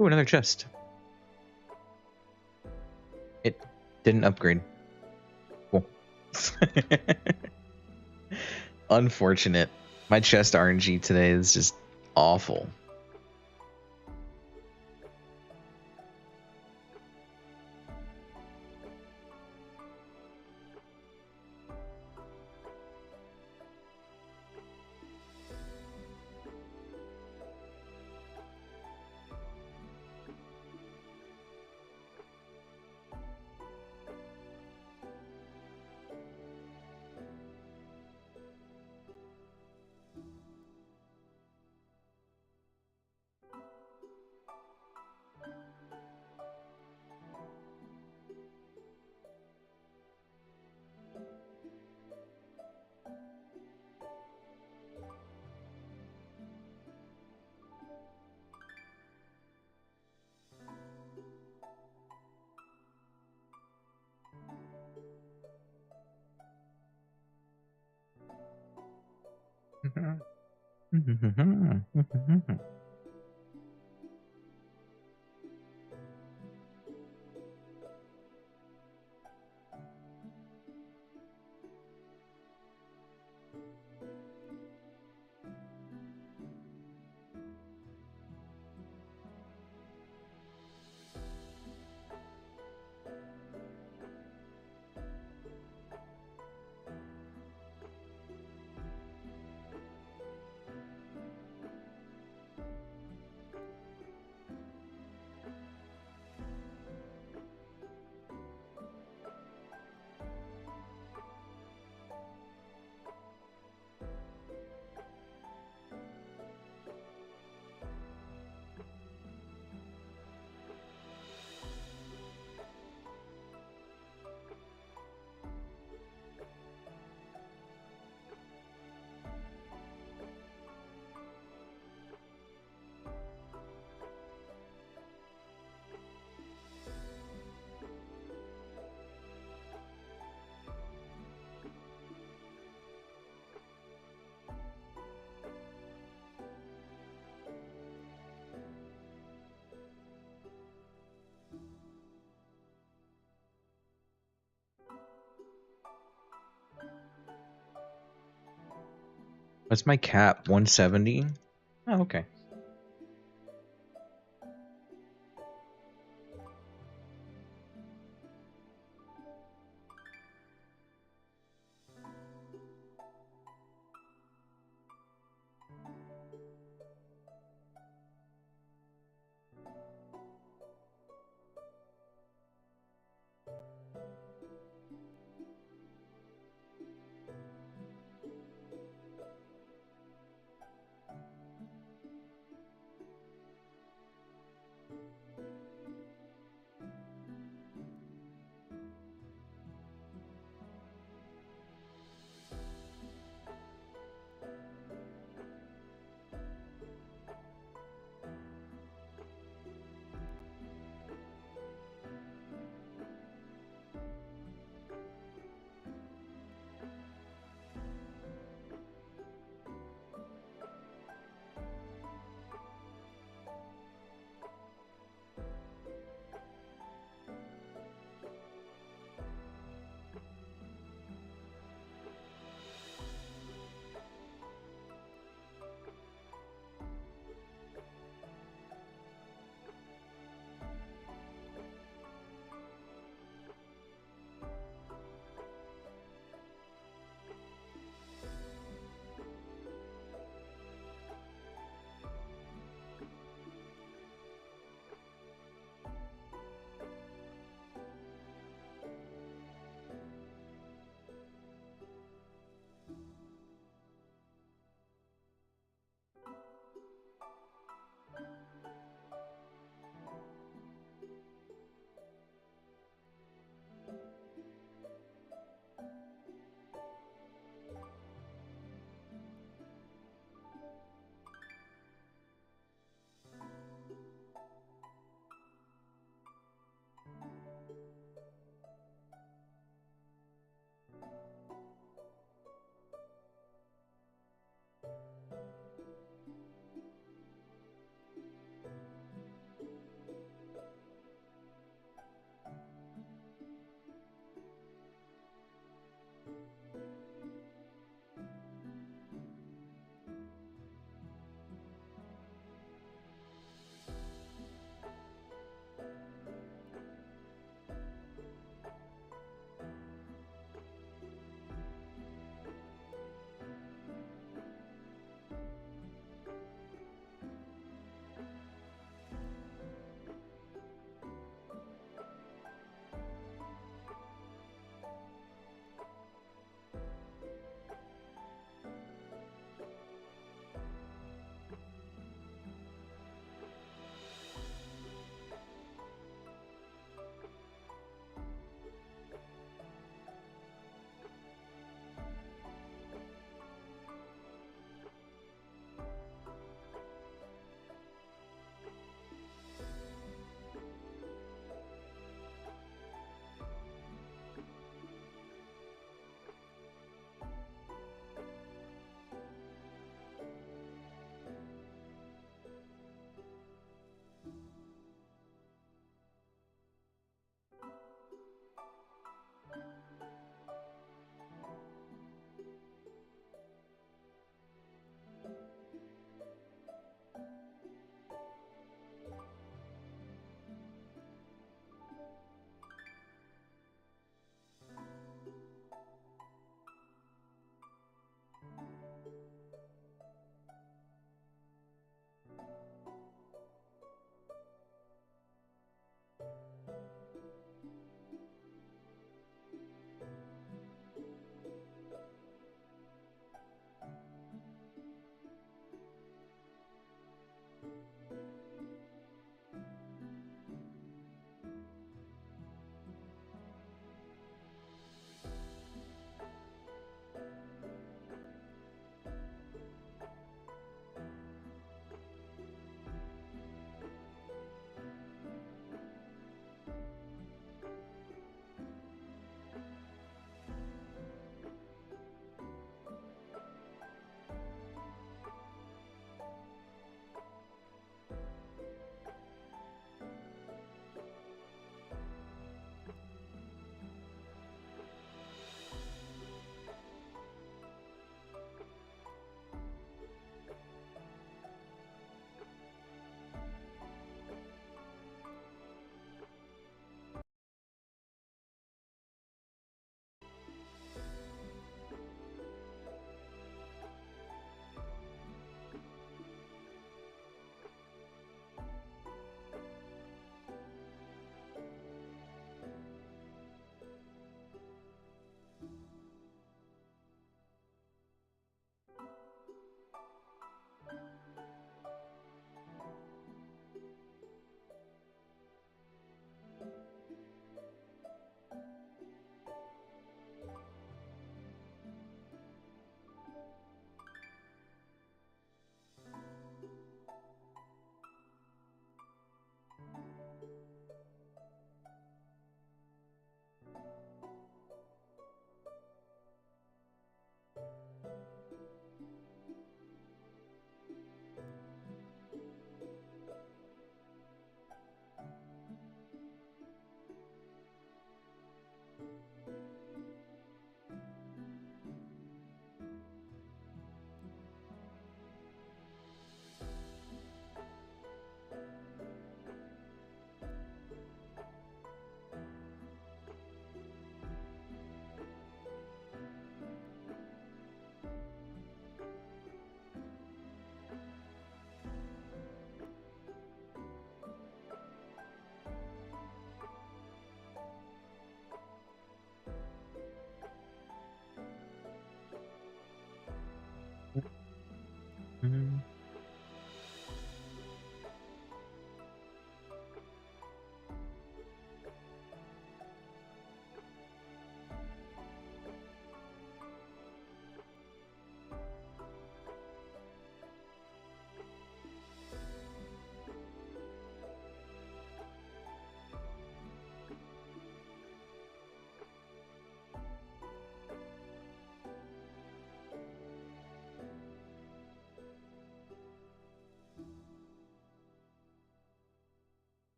Ooh, another chest. It didn't upgrade. Cool. Unfortunate. My chest RNG today is just awful. What's my cap? 170? Oh, okay.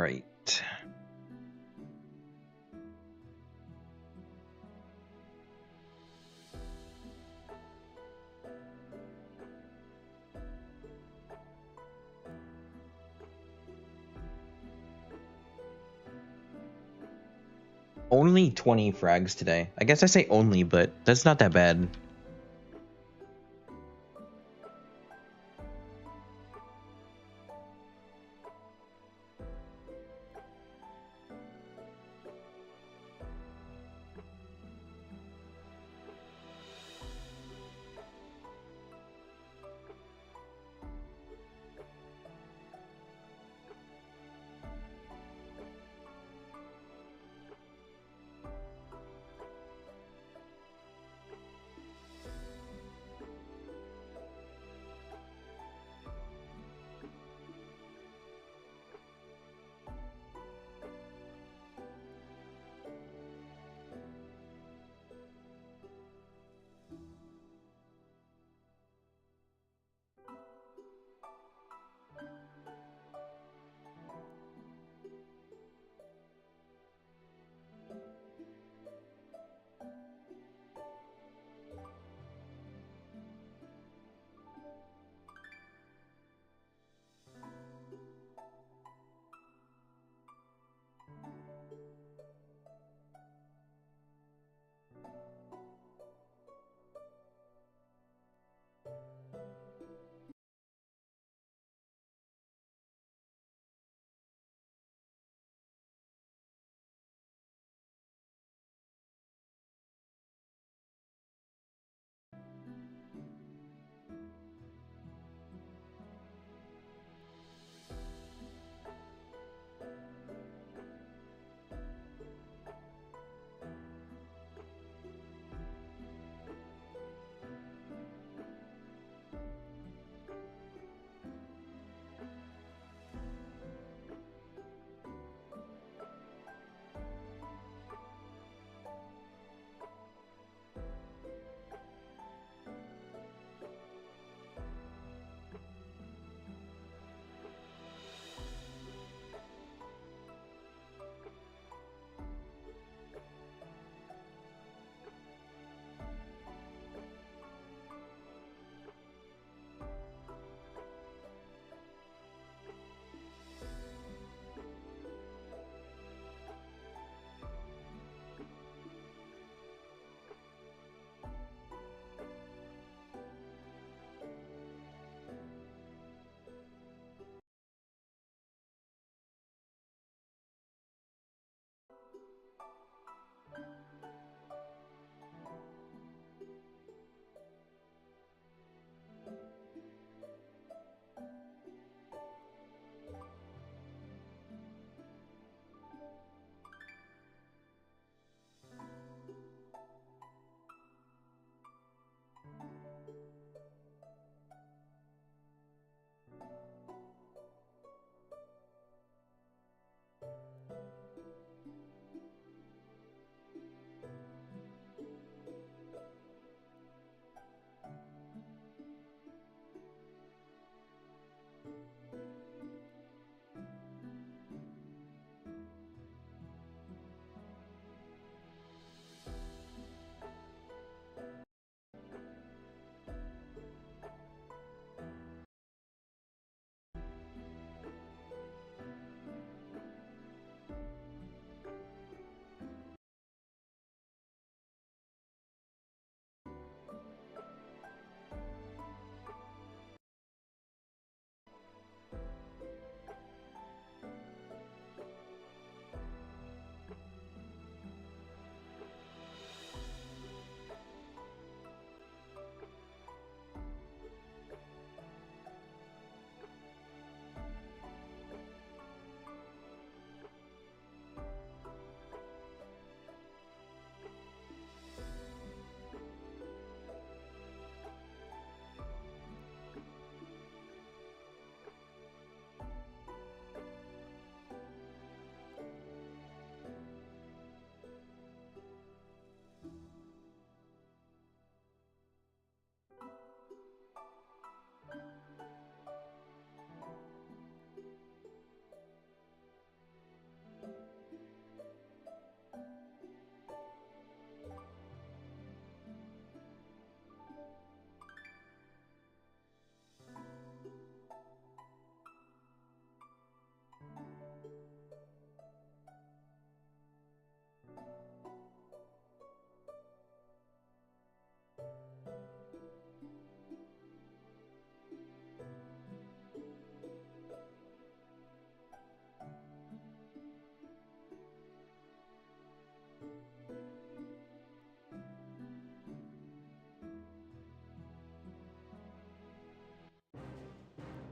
Right. Only 20 frags today. I guess I say only, but that's not that bad.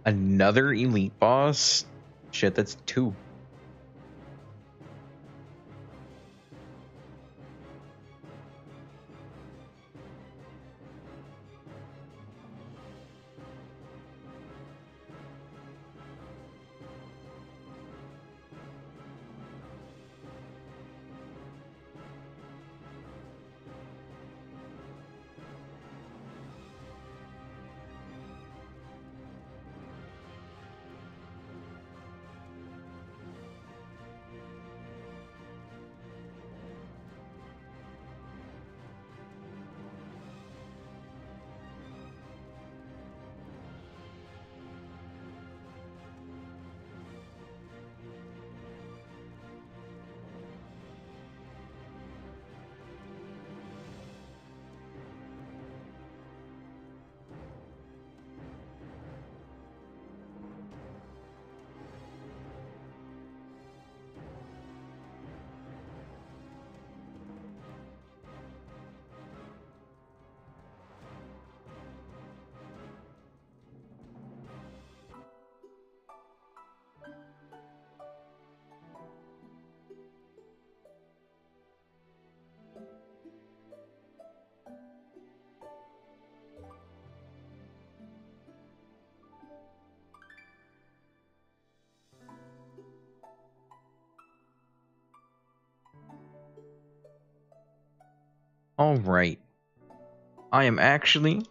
Another elite boss? Shit, that's 2. Alright. I am actually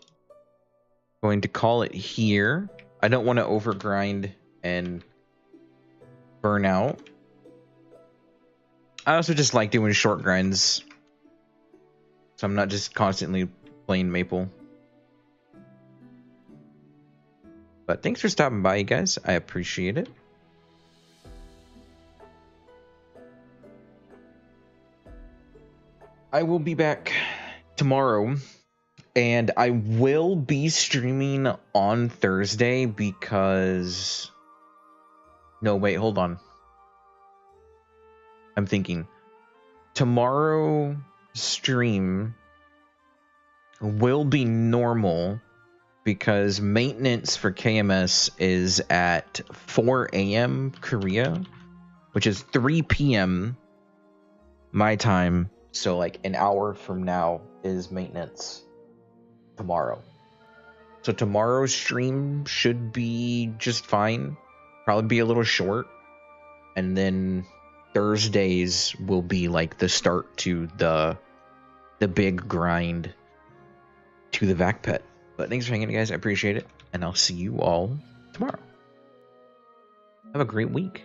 going to call it here. I don't want to overgrind and burn out. I also just like doing short grinds, so I'm not just constantly playing Maple. But thanks for stopping by, you guys. I appreciate it. I will be back tomorrow, and I will be streaming on Thursday because... No, wait, hold on. I'm thinking. Tomorrow stream will be normal because maintenance for KMS is at 4 a.m. Korea, which is 3 p.m. my time. So like an hour from now is maintenance tomorrow. So tomorrow's stream should be just fine. Probably be a little short. And then Thursdays will be like the start to the big grind to the vac pet. But thanks for hanging, guys. I appreciate it. And I'll see you all tomorrow. Have a great week.